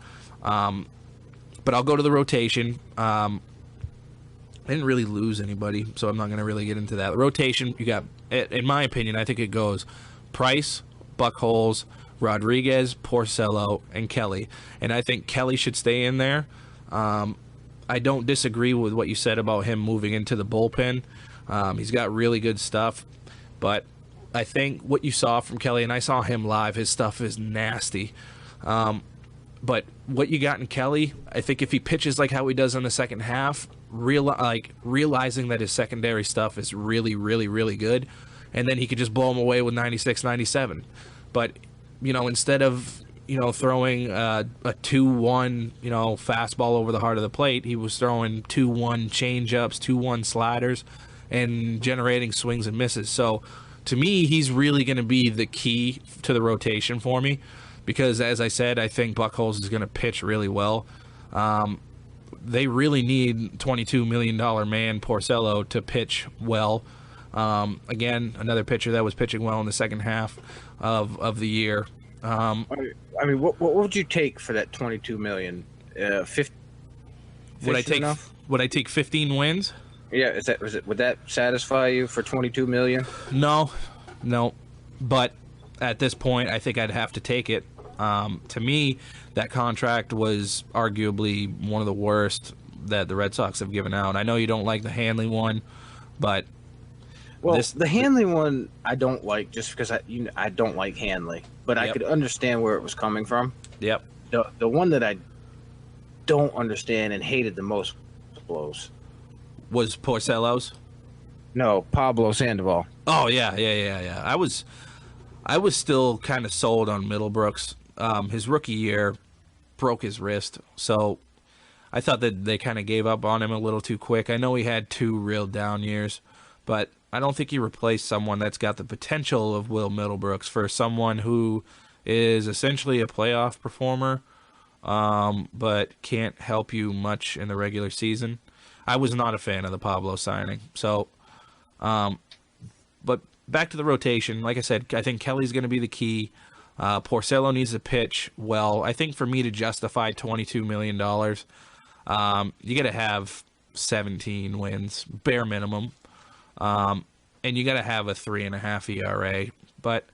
But I'll go to the rotation. I didn't really lose anybody, so I'm not going to really get into that. The rotation, you got, in my opinion, I think it goes Price, Buchholz, Rodriguez, Porcello, and Kelly. And I think Kelly should stay in there. I don't disagree with what you said about him moving into the bullpen. He's got really good stuff, but I think what you saw from Kelly, and I saw him live, his stuff is nasty. But what you got in Kelly, I think if he pitches like how he does in the second half, realizing that his secondary stuff is really, really, really good, and then he could just blow him away with 96, 97. But, instead of, throwing a 2-1, fastball over the heart of the plate, he was throwing 2-1 changeups, 2-1 sliders, and generating swings and misses. So, to me, he's really going to be the key to the rotation for me because, as I said, I think Buchholz is going to pitch really well. They really need $22 million man Porcello to pitch well. Again, another pitcher that was pitching well in the second half of the year. What would you take for that $22 million? 50. Would I take 15 wins? Yeah, would that satisfy you for $22 million? No, but at this point, I think I'd have to take it. To me, that contract was arguably one of the worst that the Red Sox have given out. I know you don't like the Hanley one, but the Hanley one I don't like just because I don't like Hanley, but I could understand where it was coming from. Yep. The one that I don't understand and hated the most was Porcello's. No, Pablo Sandoval. Oh yeah. I was still kind of sold on Middlebrooks. His rookie year broke his wrist, so I thought that they kind of gave up on him a little too quick. I know he had 2 real down years, but I don't think he replaced someone that's got the potential of Will Middlebrooks for someone who is essentially a playoff performer, but can't help you much in the regular season. I was not a fan of the Pablo signing. So, but back to the rotation. Like I said, I think Kelly's going to be the key. Porcello needs to pitch well. I think for me to justify $22 million, you got to have 17 wins, bare minimum. And you got to have a 3.5 ERA. But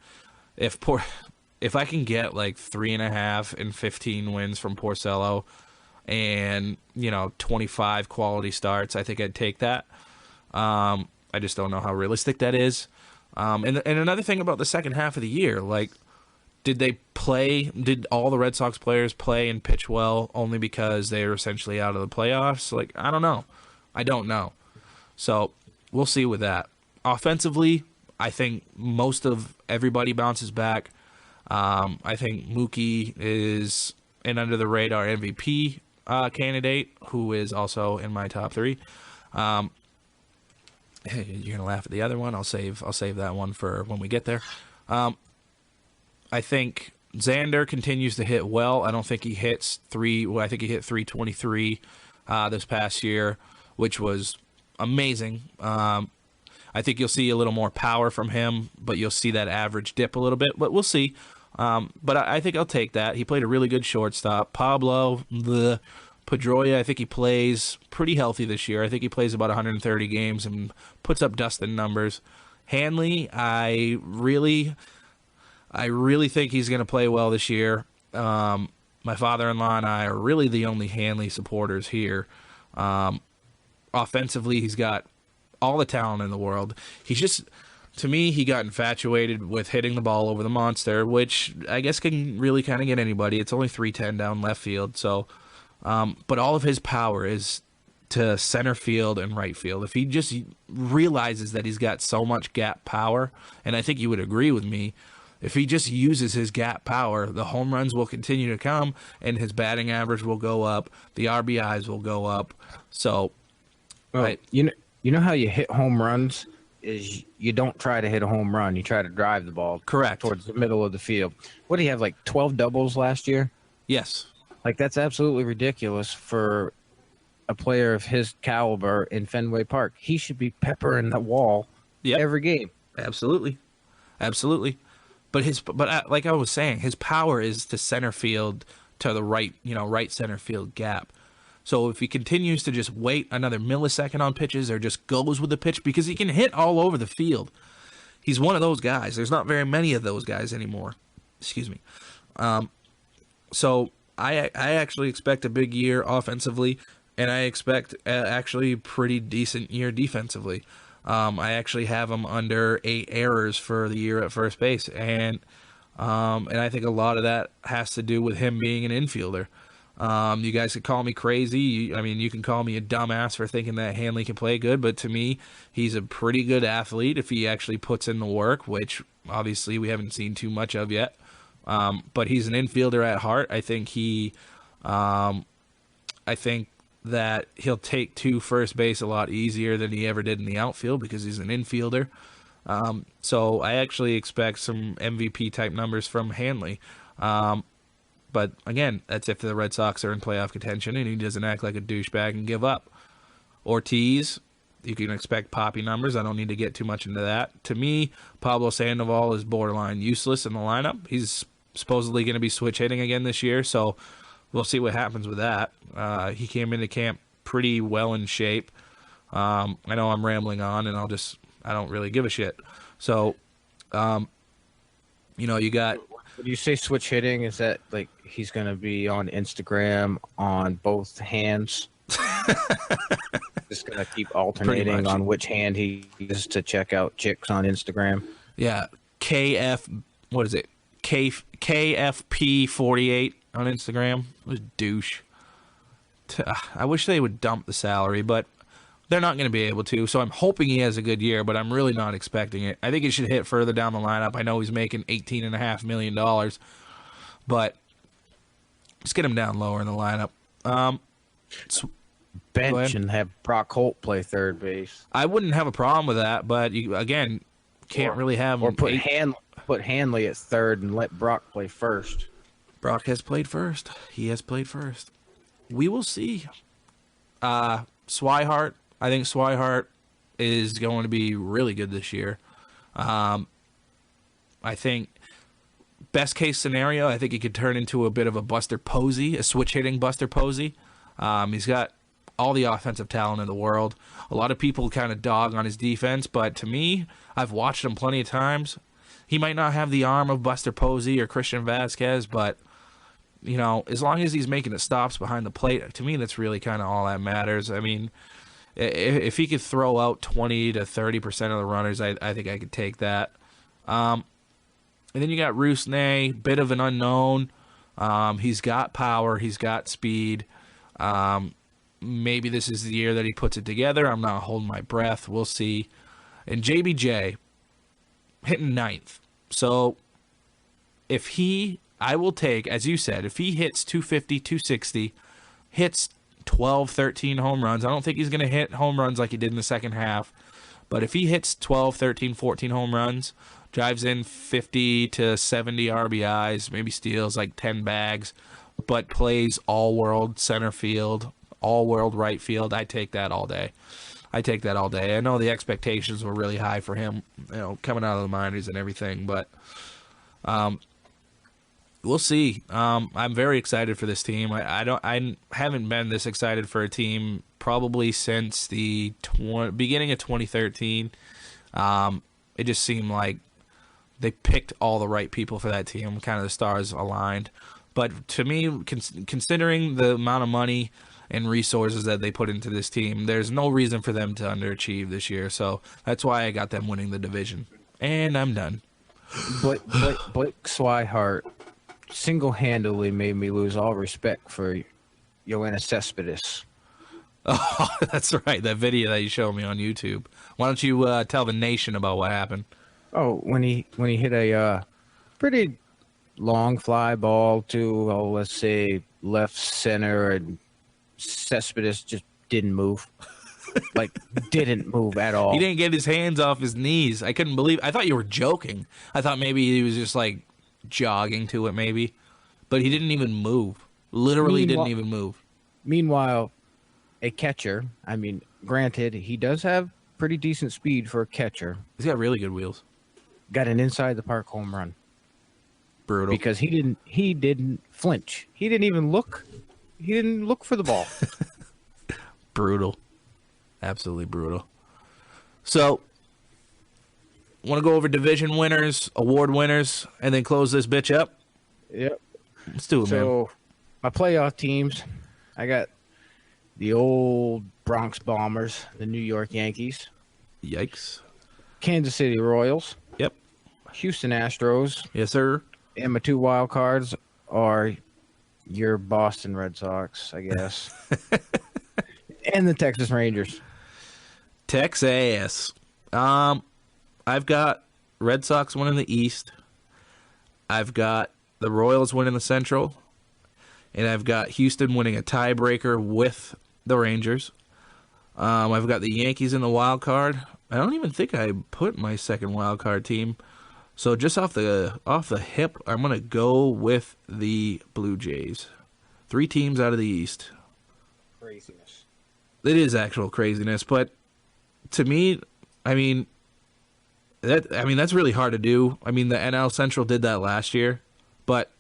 if I can get like 3.5 and 15 wins from Porcello, and 25 quality starts, I think I'd take that. I just don't know how realistic that is. And another thing about the second half of the year, did all the Red Sox players play and pitch well only because they were essentially out of the playoffs? I don't know. So we'll see with that. Offensively, I think most of everybody bounces back. I think Mookie is an under-the-radar MVP candidate, who is also in my top 3. Hey, you're gonna laugh at the other one. I'll save that one for when we get there. I think Xander continues to hit well. I don't think he hits 3. Well, I think he hit 323 this past year, which was amazing. I think you'll see a little more power from him, but you'll see that average dip a little bit. But we'll see. But I think I'll take that. He played a really good shortstop. Pablo, the Pedroia, I think he plays pretty healthy this year. I think he plays about 130 games and puts up Dustin numbers. Hanley, I really think he's going to play well this year. My father-in-law and I are really the only Hanley supporters here. Offensively, he's got all the talent in the world. He's just, to me, he got infatuated with hitting the ball over the monster, which I guess can really kind of get anybody. It's only 310 down left field, so... but all of his power is to center field and right field. If he just realizes that he's got so much gap power, and I think you would agree with me, if he just uses his gap power, the home runs will continue to come, and his batting average will go up, the RBIs will go up. So, well, you know how you hit home runs is you don't try to hit a home run, you try to drive the ball towards the middle of the field. What do you have, like 12 doubles last year? Yes. Like, that's absolutely ridiculous for a player of his caliber in Fenway Park. He should be peppering the wall every game. Absolutely. But like I was saying, his power is to center field, to the right center field gap. So if he continues to just wait another millisecond on pitches or just goes with the pitch, because he can hit all over the field. He's one of those guys. There's not very many of those guys anymore. Excuse me. So I actually expect a big year offensively, and I expect actually a pretty decent year defensively. I actually have him under 8 errors for the year at first base, and I think a lot of that has to do with him being an infielder. You guys could call me crazy. You can call me a dumbass for thinking that Hanley can play good, but to me, he's a pretty good athlete if he actually puts in the work, which obviously we haven't seen too much of yet. But he's an infielder at heart. I think that he'll take to first base a lot easier than he ever did in the outfield because he's an infielder. So I actually expect some MVP type numbers from Hanley. But again, that's if the Red Sox are in playoff contention and he doesn't act like a douchebag and give up. Ortiz, you can expect poppy numbers. I don't need to get too much into that. To me, Pablo Sandoval is borderline useless in the lineup. He's supposedly going to be switch hitting again this year, so we'll see what happens with that. He came into camp pretty well in shape. I know I'm rambling on, and I don't really give a shit. So, you got... When you say switch hitting, is that like he's going to be on Instagram on both hands? Just going to keep alternating on which hand he uses to check out chicks on Instagram. Yeah, what is it? KFP48 on Instagram. What a douche. I wish they would dump the salary, but they're not going to be able to, so I'm hoping he has a good year, but I'm really not expecting it. I think he should hit further down the lineup. I know he's making $18.5 million, but let's get him down lower in the lineup. Bench and have Brock Holt play third base. I wouldn't have a problem with that, but you, again, can't really have him. Or put Hanley at third and let Brock play first. Brock has played first. He has played first. We will see. Swihart. I think Swihart is going to be really good this year. I think best case scenario, I think he could turn into a bit of a Buster Posey, a switch hitting Buster Posey. He's got all the offensive talent in the world. A lot of people kind of dog on his defense, but to me, I've watched him plenty of times. He might not have the arm of Buster Posey or Christian Vasquez, but as long as he's making the stops behind the plate, to me, that's really kind of all that matters. I mean, if he could throw out 20 to 30% of the runners, I think I could take that. And then you got Rusney, bit of an unknown. He's got power. He's got speed. Maybe this is the year that he puts it together. I'm not holding my breath. We'll see. And JBJ, hitting ninth. So I will take, as you said, if he hits 250, 260, hits 12, 13 home runs. I don't think he's going to hit home runs like he did in the second half. But if he hits 12, 13, 14 home runs, drives in 50 to 70 RBIs, maybe steals like 10 bags, but plays all-world center field, all-world right field, I take that all day. I know the expectations were really high for him, coming out of the minors and everything, but We'll see. I'm very excited for this team. I haven't been this excited for a team probably since the beginning of 2013. It just seemed like they picked all the right people for that team. Kind of the stars aligned. But to me, considering the amount of money and resources that they put into this team, there's no reason for them to underachieve this year. So that's why I got them winning the division. And I'm done. Blake Swihart single-handedly made me lose all respect for Yoenis Cespedes. Oh, that's right. That video that you showed me on YouTube. Why don't you tell the nation about what happened? Oh, when he hit a pretty long fly ball to, let's say, left center, and Cespedes just didn't move. Like, didn't move at all. He didn't get his hands off his knees. I couldn't believe. I thought you were joking. I thought maybe he was just like jogging to it, maybe. But he didn't even move. Literally didn't even move. Meanwhile, a catcher, I mean, granted, he does have pretty decent speed for a catcher. He's got really good wheels. Got an inside the park home run. Brutal. Because he didn't flinch. He didn't even look. He didn't look for the ball. Brutal. Absolutely brutal. So, want to go over division winners, award winners, and then close this bitch up? Yep. Let's do it, man. So, my playoff teams, I got the old Bronx Bombers, the New York Yankees, Yikes. Kansas City Royals, Yep. Houston Astros, Yes, sir. and my two wild cards are your Boston Red Sox, I guess, and the Texas Rangers. Texas. I've got Red Sox winning the East. I've got the Royals winning the Central. And I've got Houston winning a tiebreaker with the Rangers. I've got the Yankees in the wild card. I don't even think I put my second wild card team. So just off the hip, I'm gonna go with the Blue Jays. 3 teams out of the East. Craziness. It is actual craziness, but to me, that's really hard to do. I mean, the NL Central did that last year, but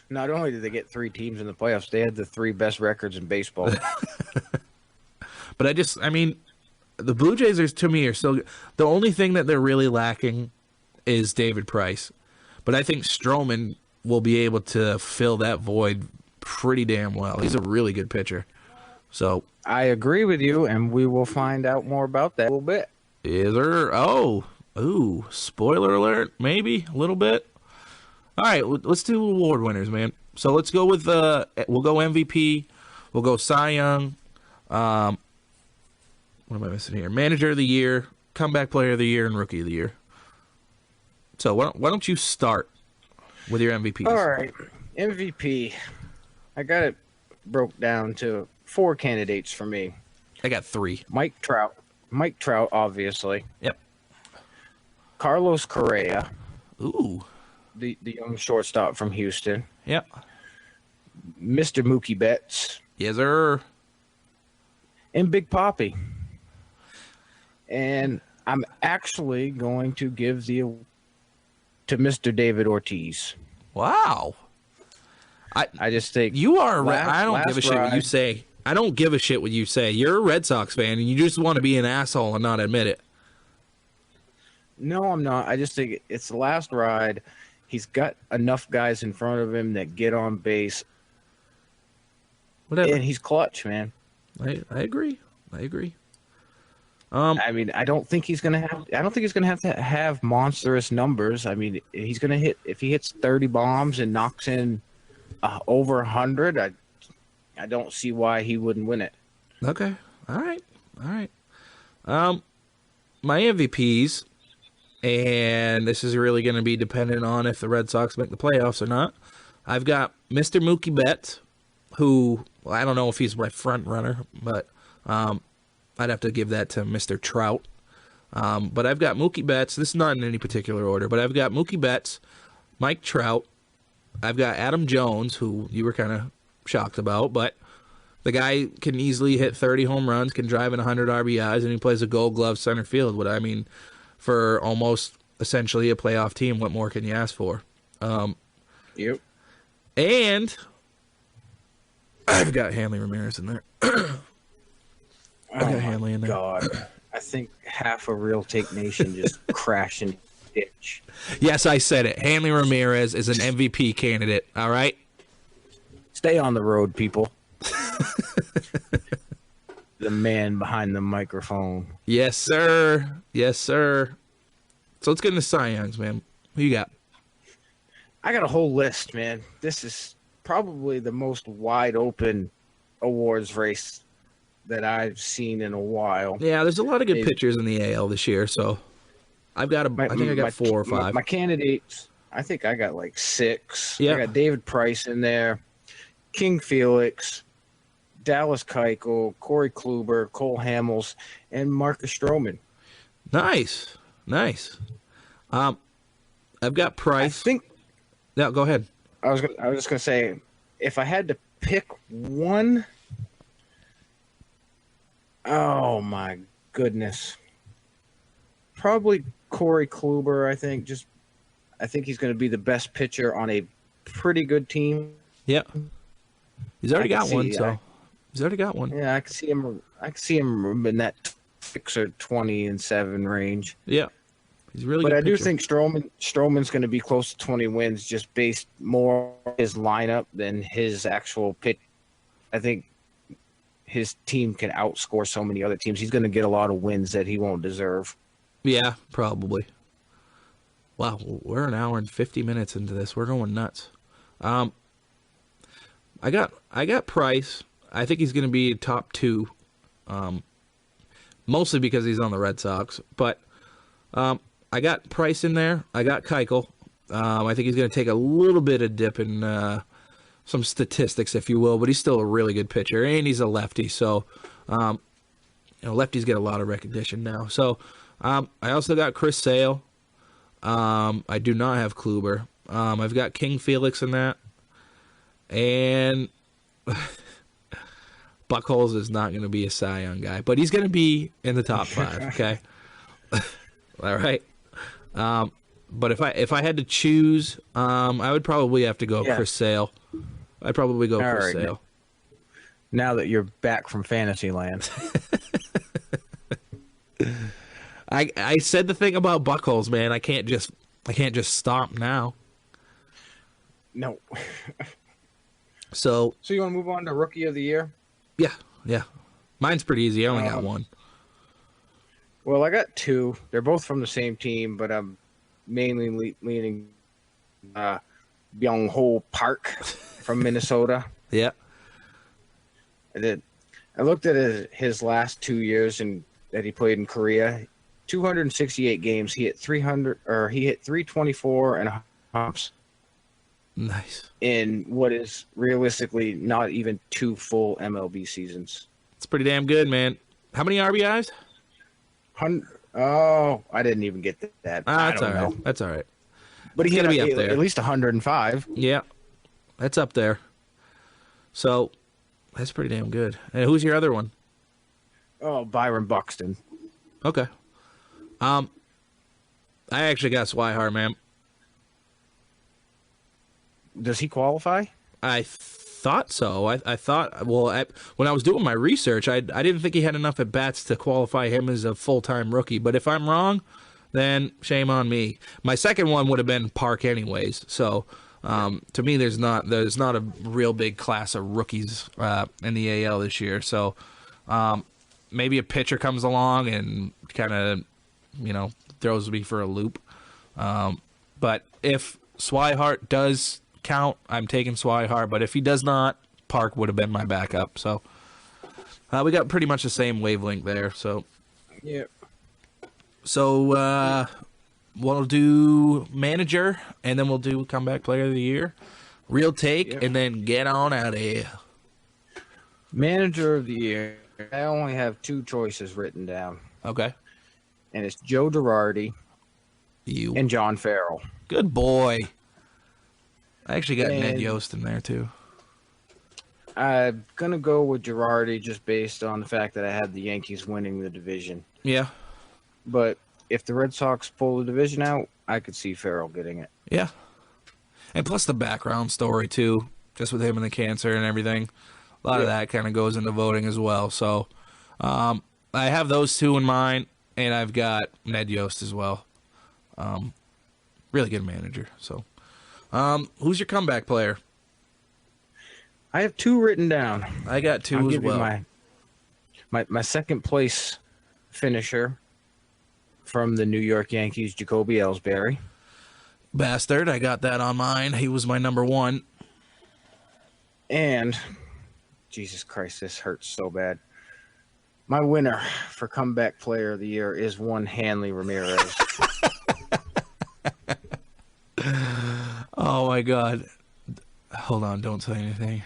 Not only did they get 3 teams in the playoffs, they had the 3 best records in baseball. but the Blue Jays to me are still the only thing that they're really lacking is David Price, but I think Stroman will be able to fill that void pretty damn well. He's a really good pitcher. So I agree with you, and we will find out more about that in a little bit. is there? Ooh, spoiler alert, maybe a little bit. All right, let's do award winners, man. So let's go with we'll go MVP, we'll go Cy Young. What am I missing here? Manager of the Year, Comeback Player of the Year, and Rookie of the Year. So why don't you start with your MVPs? All right, MVP. I got it broke down to 4 candidates for me. I got 3. Mike Trout, obviously. Yep. Carlos Correa, Ooh. the young shortstop from Houston. Yep. Mr. Mookie Betts, Yes, sir. and Big Papi. And I'm actually going to give the to Mr. David Ortiz. Wow. I just think You are. last- I don't give a last shit what you ride- say. I don't give a shit what you say. You're a Red Sox fan, and you just want to be an asshole and not admit it. No, I'm not. I just think it's the last ride. He's got enough guys in front of him that get on base, Whatever. and he's clutch, man. I agree. I mean, I don't think he's gonna have to have monstrous numbers. I mean, he's gonna hit if he hits 30 bombs and knocks in over 100. I don't see why he wouldn't win it. Okay. All right. My MVPs, and this is really going to be dependent on if the Red Sox make the playoffs or not. I've got Mr. Mookie Betts, who I don't know if he's my front runner, but I'd have to give that to Mr. Trout. But I've got Mookie Betts. This is not in any particular order, but I've got Mookie Betts, Mike Trout. I've got Adam Jones, who you were kind of shocked about, but the guy can easily hit 30 home runs, can drive in 100 RBIs, and he plays a Gold Glove center field. What I mean, for almost essentially a playoff team, what more can you ask for? Yep. And I've got Hanley Ramirez in there. I've got Hanley in there. God, I think half of Real Take Nation just crashed in the ditch. Yes, I said it. Hanley Ramirez is an MVP candidate. All right. Stay on the road, people. The man behind the microphone. Yes, sir. Yes, sir. So let's get into Cy Youngs, man. Who you got? I got a whole list, man. This is probably the most wide open awards race that I've seen in a while. Yeah, there's a lot of good pitchers in the AL this year, so I think I got 4 or 5. My candidates, I think I got like 6. Yeah. I got David Price in there, King Felix, Dallas Keuchel, Corey Kluber, Cole Hamels, and Marcus Stroman. Nice. I've got Price. I think. No, go ahead. I was just gonna say, if I had to pick one, oh my goodness, probably Corey Kluber. I think he's going to be the best pitcher on a pretty good team. Yeah, he's already got one. He's already got one. Yeah, I can see him. in that 6 or 20-7 range. Yeah, he's really. But good I do pitcher. think Stroman's going to be close to 20 wins, just based more on his lineup than his actual pitch. I think his team can outscore so many other teams. He's going to get a lot of wins that he won't deserve. Yeah, probably. Wow, we're an hour and 50 minutes into this. We're going nuts. I got Price. I think he's going to be top 2, mostly because he's on the Red Sox. But I got Price in there. I got Keuchel. I think he's going to take a little bit of dip in some statistics, if you will, but he's still a really good pitcher, and he's a lefty. So, lefties get a lot of recognition now. So, I also got Chris Sale. I do not have Kluber. I've got King Felix in that. And Buckholz is not going to be a Cy Young guy, but he's going to be in the top 5, okay? All right. But if I had to choose, I would probably have to go Chris Sale. I'd probably go Chris Sale. Now that you're back from Fantasyland. I said the thing about Buckholz, man. I can't just stomp now. No. So you want to move on to Rookie of the Year? Yeah. Mine's pretty easy. I only got one. Well, I got 2. They're both from the same team, but I'm mainly leaning Byung-Ho Park from Minnesota. Yeah. I looked at his last 2 years that he played in Korea. 268 games. He hit 324 and a hops. Nice. In what is realistically not even 2 full MLB seasons. It's pretty damn good, man. How many RBIs? Oh, I didn't even get that. That's all right. That's all right. But he's going to be up there. At least 105. Yeah, that's up there. So that's pretty damn good. And who's your other one? Oh, Byron Buxton. Okay. I actually got Swihart, man. Does he qualify? I thought so. I thought, when I was doing my research, I didn't think he had enough at bats to qualify him as a full-time rookie. But if I'm wrong, then shame on me. My second one would have been Park anyways. So to me, there's not a real big class of rookies in the AL this year. So maybe a pitcher comes along and kind of, throws me for a loop. But if Swihart does count, I'm taking Swihart. But if he does not, Park would have been my backup. So we got pretty much the same wavelength there. So yeah. So we'll do manager, and then we'll do comeback player of the year, real take, and then get on out of here. Manager of the year. I only have 2 choices written down. Okay. And it's Joe Girardi and John Farrell. Good boy. I actually got Ned Yost in there, too. I'm going to go with Girardi just based on the fact that I had the Yankees winning the division. Yeah. But if the Red Sox pull the division out, I could see Farrell getting it. Yeah. And plus the background story, too, just with him and the cancer and everything. A lot of that kind of goes into voting as well. So I have those two in mind, and I've got Ned Yost as well. Really good manager. So who's your comeback player? I have two written down. I got two I'll as give you well. my second place finisher from the New York Yankees, Jacoby Ellsbury. Bastard, I got that on mine. He was my number one. And, Jesus Christ, this hurts so bad. My winner for comeback player of the year is one Hanley Ramirez. Oh, my God. Hold on, don't say anything.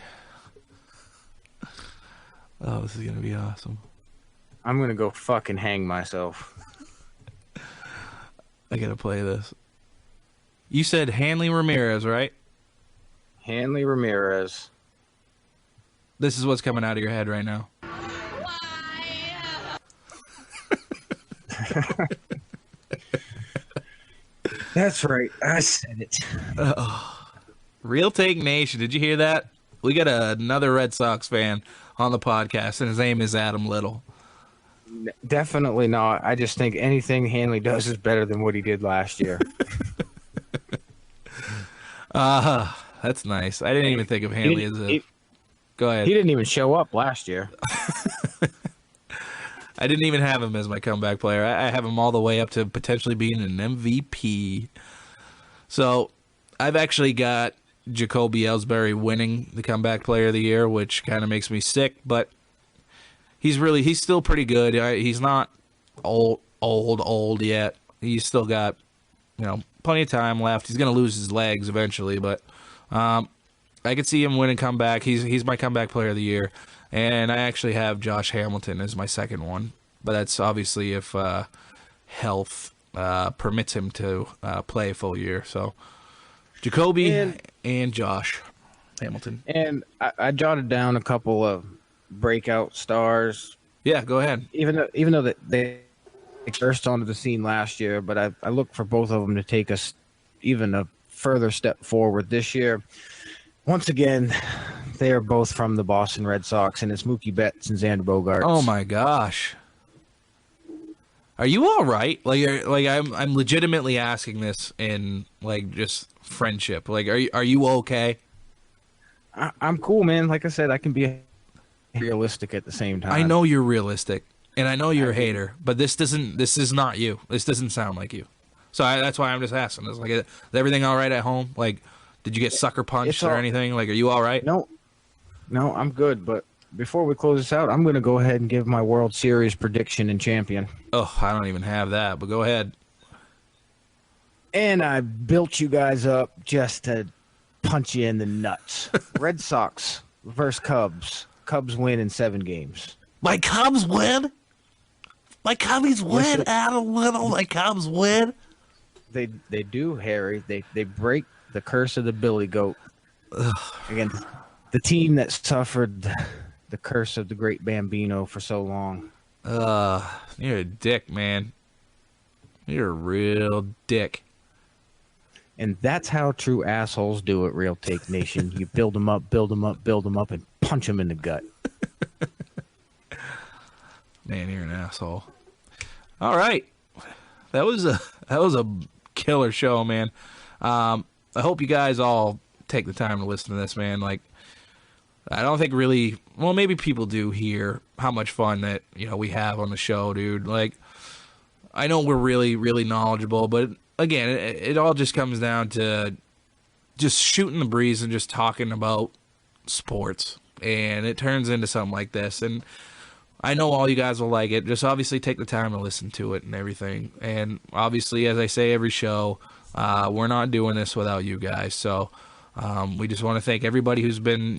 Oh, this is going to be awesome. I'm going to go fucking hang myself. I got to play this. You said Hanley Ramirez, right? Hanley Ramirez. This is what's coming out of your head right now. That's right. I said it. Real Take Nation, did you hear that? We got another Red Sox fan on the podcast, and his name is Adam Little. Definitely not. I just think anything Hanley does is better than what he did last year. That's nice. I didn't even think of Hanley as a... Go ahead. He didn't even show up last year. I didn't even have him as my comeback player. I have him all the way up to potentially being an MVP. So I've actually got Jacoby Ellsbury winning the comeback player of the year, which kind of makes me sick, but he's still pretty good. He's not old yet. He's still got, plenty of time left. He's going to lose his legs eventually, but I could see him win and come back. He's my comeback player of the year. And I actually have Josh Hamilton as my second one, but that's obviously if health permits him to play a full year. So Jacoby and Josh Hamilton. And I jotted down a couple of breakout stars. Yeah, go ahead. Even though that they burst onto the scene last year, but I look for both of them to take us even a further step forward this year. Once again, they are both from the Boston Red Sox, and it's Mookie Betts and Xander Bogaerts. Oh my gosh, are you all right? I'm legitimately asking this in just friendship. Are you okay? I'm cool, man. Like I said, I can be realistic at the same time. I know you're realistic, and I know you're a hater, but this is not you. This doesn't sound like you. So that's why I'm just asking. Is everything all right at home? Did you get sucker punched or anything? Are you all right? No, I'm good. But before we close this out, I'm going to go ahead and give my World Series prediction and champion. Oh, I don't even have that, but go ahead. And I built you guys up just to punch you in the nuts. Red Sox versus Cubs. Cubs win in 7 games. My Cubs win? My Cubbies win, Listen, Adam Little. My Cubs win? They do, Harry. They break the curse of the Billy Goat against the team that suffered the curse of the great Bambino for so long. You're a dick, man. You're a real dick. And that's how true assholes do it, Real Take Nation. You build them up, build them up, build them up, and punch them in the gut. Man, you're an asshole. All right. That was a killer show, man. I hope you guys all take the time to listen to this, man. I don't think really, well, maybe people do hear how much fun that, we have on the show, dude. I know we're really, really knowledgeable, but again, it all just comes down to just shooting the breeze and just talking about sports. And it turns into something like this. And I know all you guys will like it. Just obviously take the time to listen to it and everything. And obviously, as I say every show, we're not doing this without you guys. So we just want to thank everybody who's been,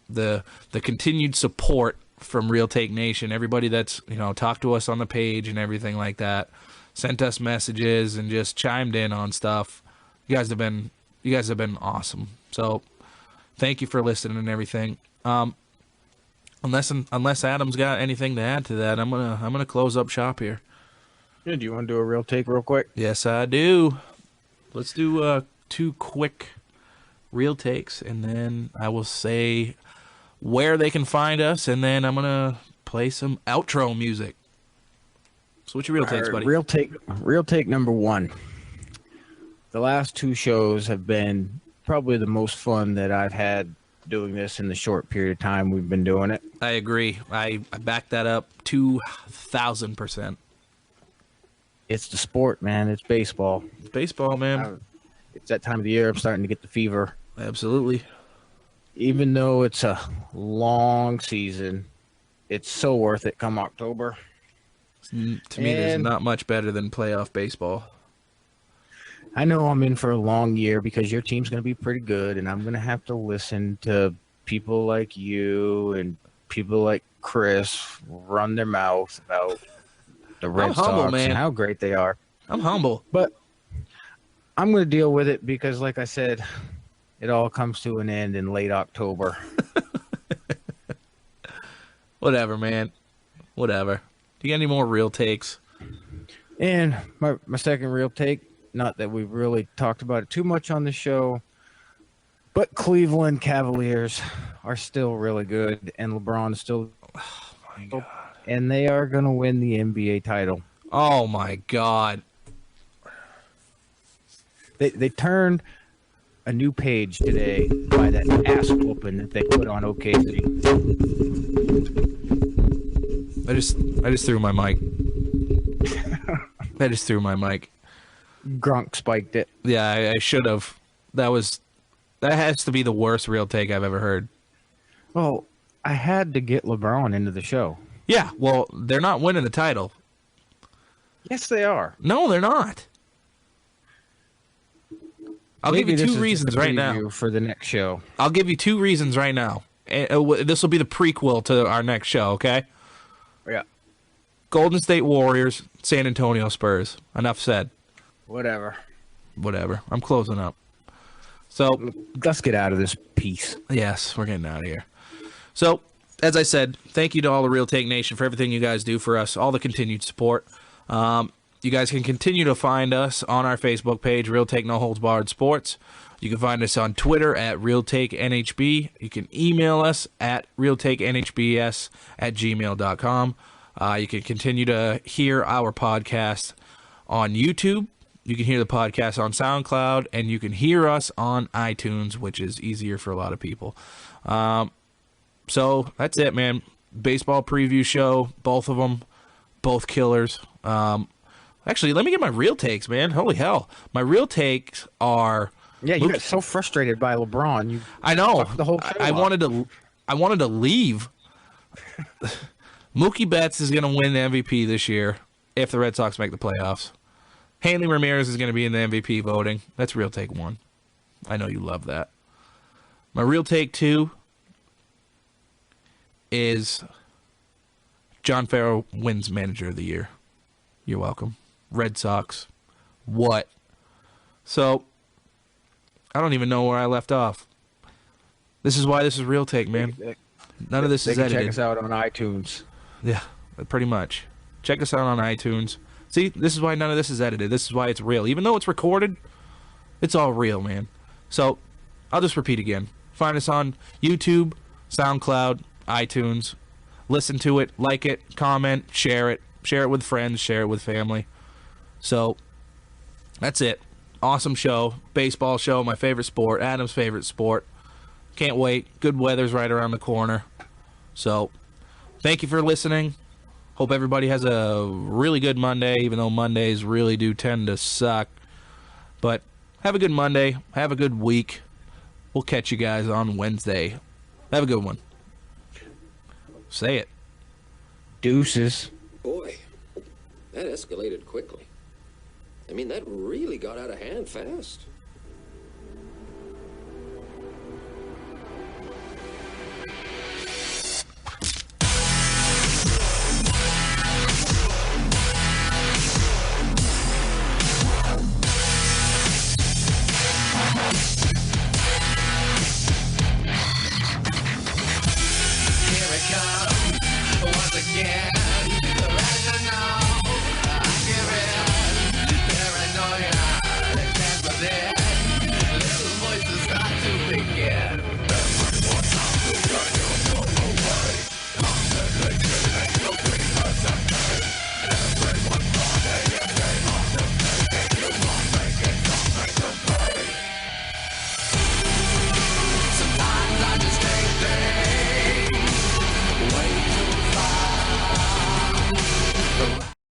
the continued support from Real Take Nation. Everybody that's, talked to us on the page and everything like that, sent us messages and just chimed in on stuff. You guys have been awesome. So thank you for listening and everything. Unless Adam's got anything to add to that, I'm gonna close up shop here. Yeah, do you want to do a real take real quick? Yes, I do. Let's do 2 quick Real Takes, and then I will say where they can find us, and then I'm gonna play some outro music. So what's your real takes, buddy? Real take number 1. The last 2 shows have been probably the most fun that I've had doing this in the short period of time we've been doing it. I agree. I back that up 2,000%. It's the sport, man. It's baseball. It's baseball, man. It's that time of the year I'm starting to get the fever. Absolutely. Even though it's a long season, it's so worth it come October. To me, there's not much better than playoff baseball. I know I'm in for a long year because your team's going to be pretty good, and I'm going to have to listen to people like you and people like Chris run their mouth about the Red Sox and how great they are. I'm humble. But I'm going to deal with it because, like I said, it all comes to an end in late October. Whatever, man. Whatever. Do you got any more real takes? And my second real take, not that we've really talked about it too much on the show, but Cleveland Cavaliers are still really good, and LeBron is still... Oh, my God. And they are going to win the NBA title. Oh, my God. They turned a new page today by that ass whooping that they put on OKC. I just threw my mic. I just threw my mic. Grunk spiked it. Yeah, I should have. That has to be the worst real take I've ever heard. Well, I had to get LeBron into the show. Yeah, well, they're not winning the title. Yes, they are. No, they're not. I'll give you 2 reasons right now. For the next show. I'll give you 2 reasons right now. This will be the prequel to our next show, okay? Yeah. Golden State Warriors, San Antonio Spurs. Enough said. Whatever. I'm closing up. So let's get out of this piece. Yes, we're getting out of here. So, as I said, thank you to all the Real Take Nation for everything you guys do for us, all the continued support. You guys can continue to find us on our Facebook page, Real Take No Holds Barred Sports. You can find us on Twitter at RealTakeNHB. You can email us at RealTakeNHBS@gmail.com. You can continue to hear our podcast on YouTube. You can hear the podcast on SoundCloud, and you can hear us on iTunes, which is easier for a lot of people. So that's it, man. Baseball preview show, both of them, both killers. Actually, let me get my real takes, man. Holy hell. My real takes are... Yeah, you got so frustrated by LeBron. I know. The whole show I wanted to leave. Mookie Betts is going to win the MVP this year if the Red Sox make the playoffs. Hanley Ramirez is going to be in the MVP voting. That's real take 1. I know you love that. My real take 2 is John Farrell wins Manager of the Year. You're welcome. Red Sox. What? So, I don't even know where I left off. This is why this is real take, man. None of this is edited. Check us out on iTunes. Yeah, pretty much. Check us out on iTunes. See, this is why none of this is edited. This is why it's real. Even though it's recorded, it's all real, man. So, I'll just repeat again. Find us on YouTube, SoundCloud, iTunes. Listen to it, like it, comment, share it. Share it with friends, share it with family. So, that's it. Awesome show. Baseball show, my favorite sport. Adam's favorite sport. Can't wait. Good weather's right around the corner. So, thank you for listening. Hope everybody has a really good Monday, even though Mondays really do tend to suck. But have a good Monday. Have a good week. We'll catch you guys on Wednesday. Have a good one. Say it. Deuces. Boy, that escalated quickly. I mean, that really got out of hand fast. Here it comes once again.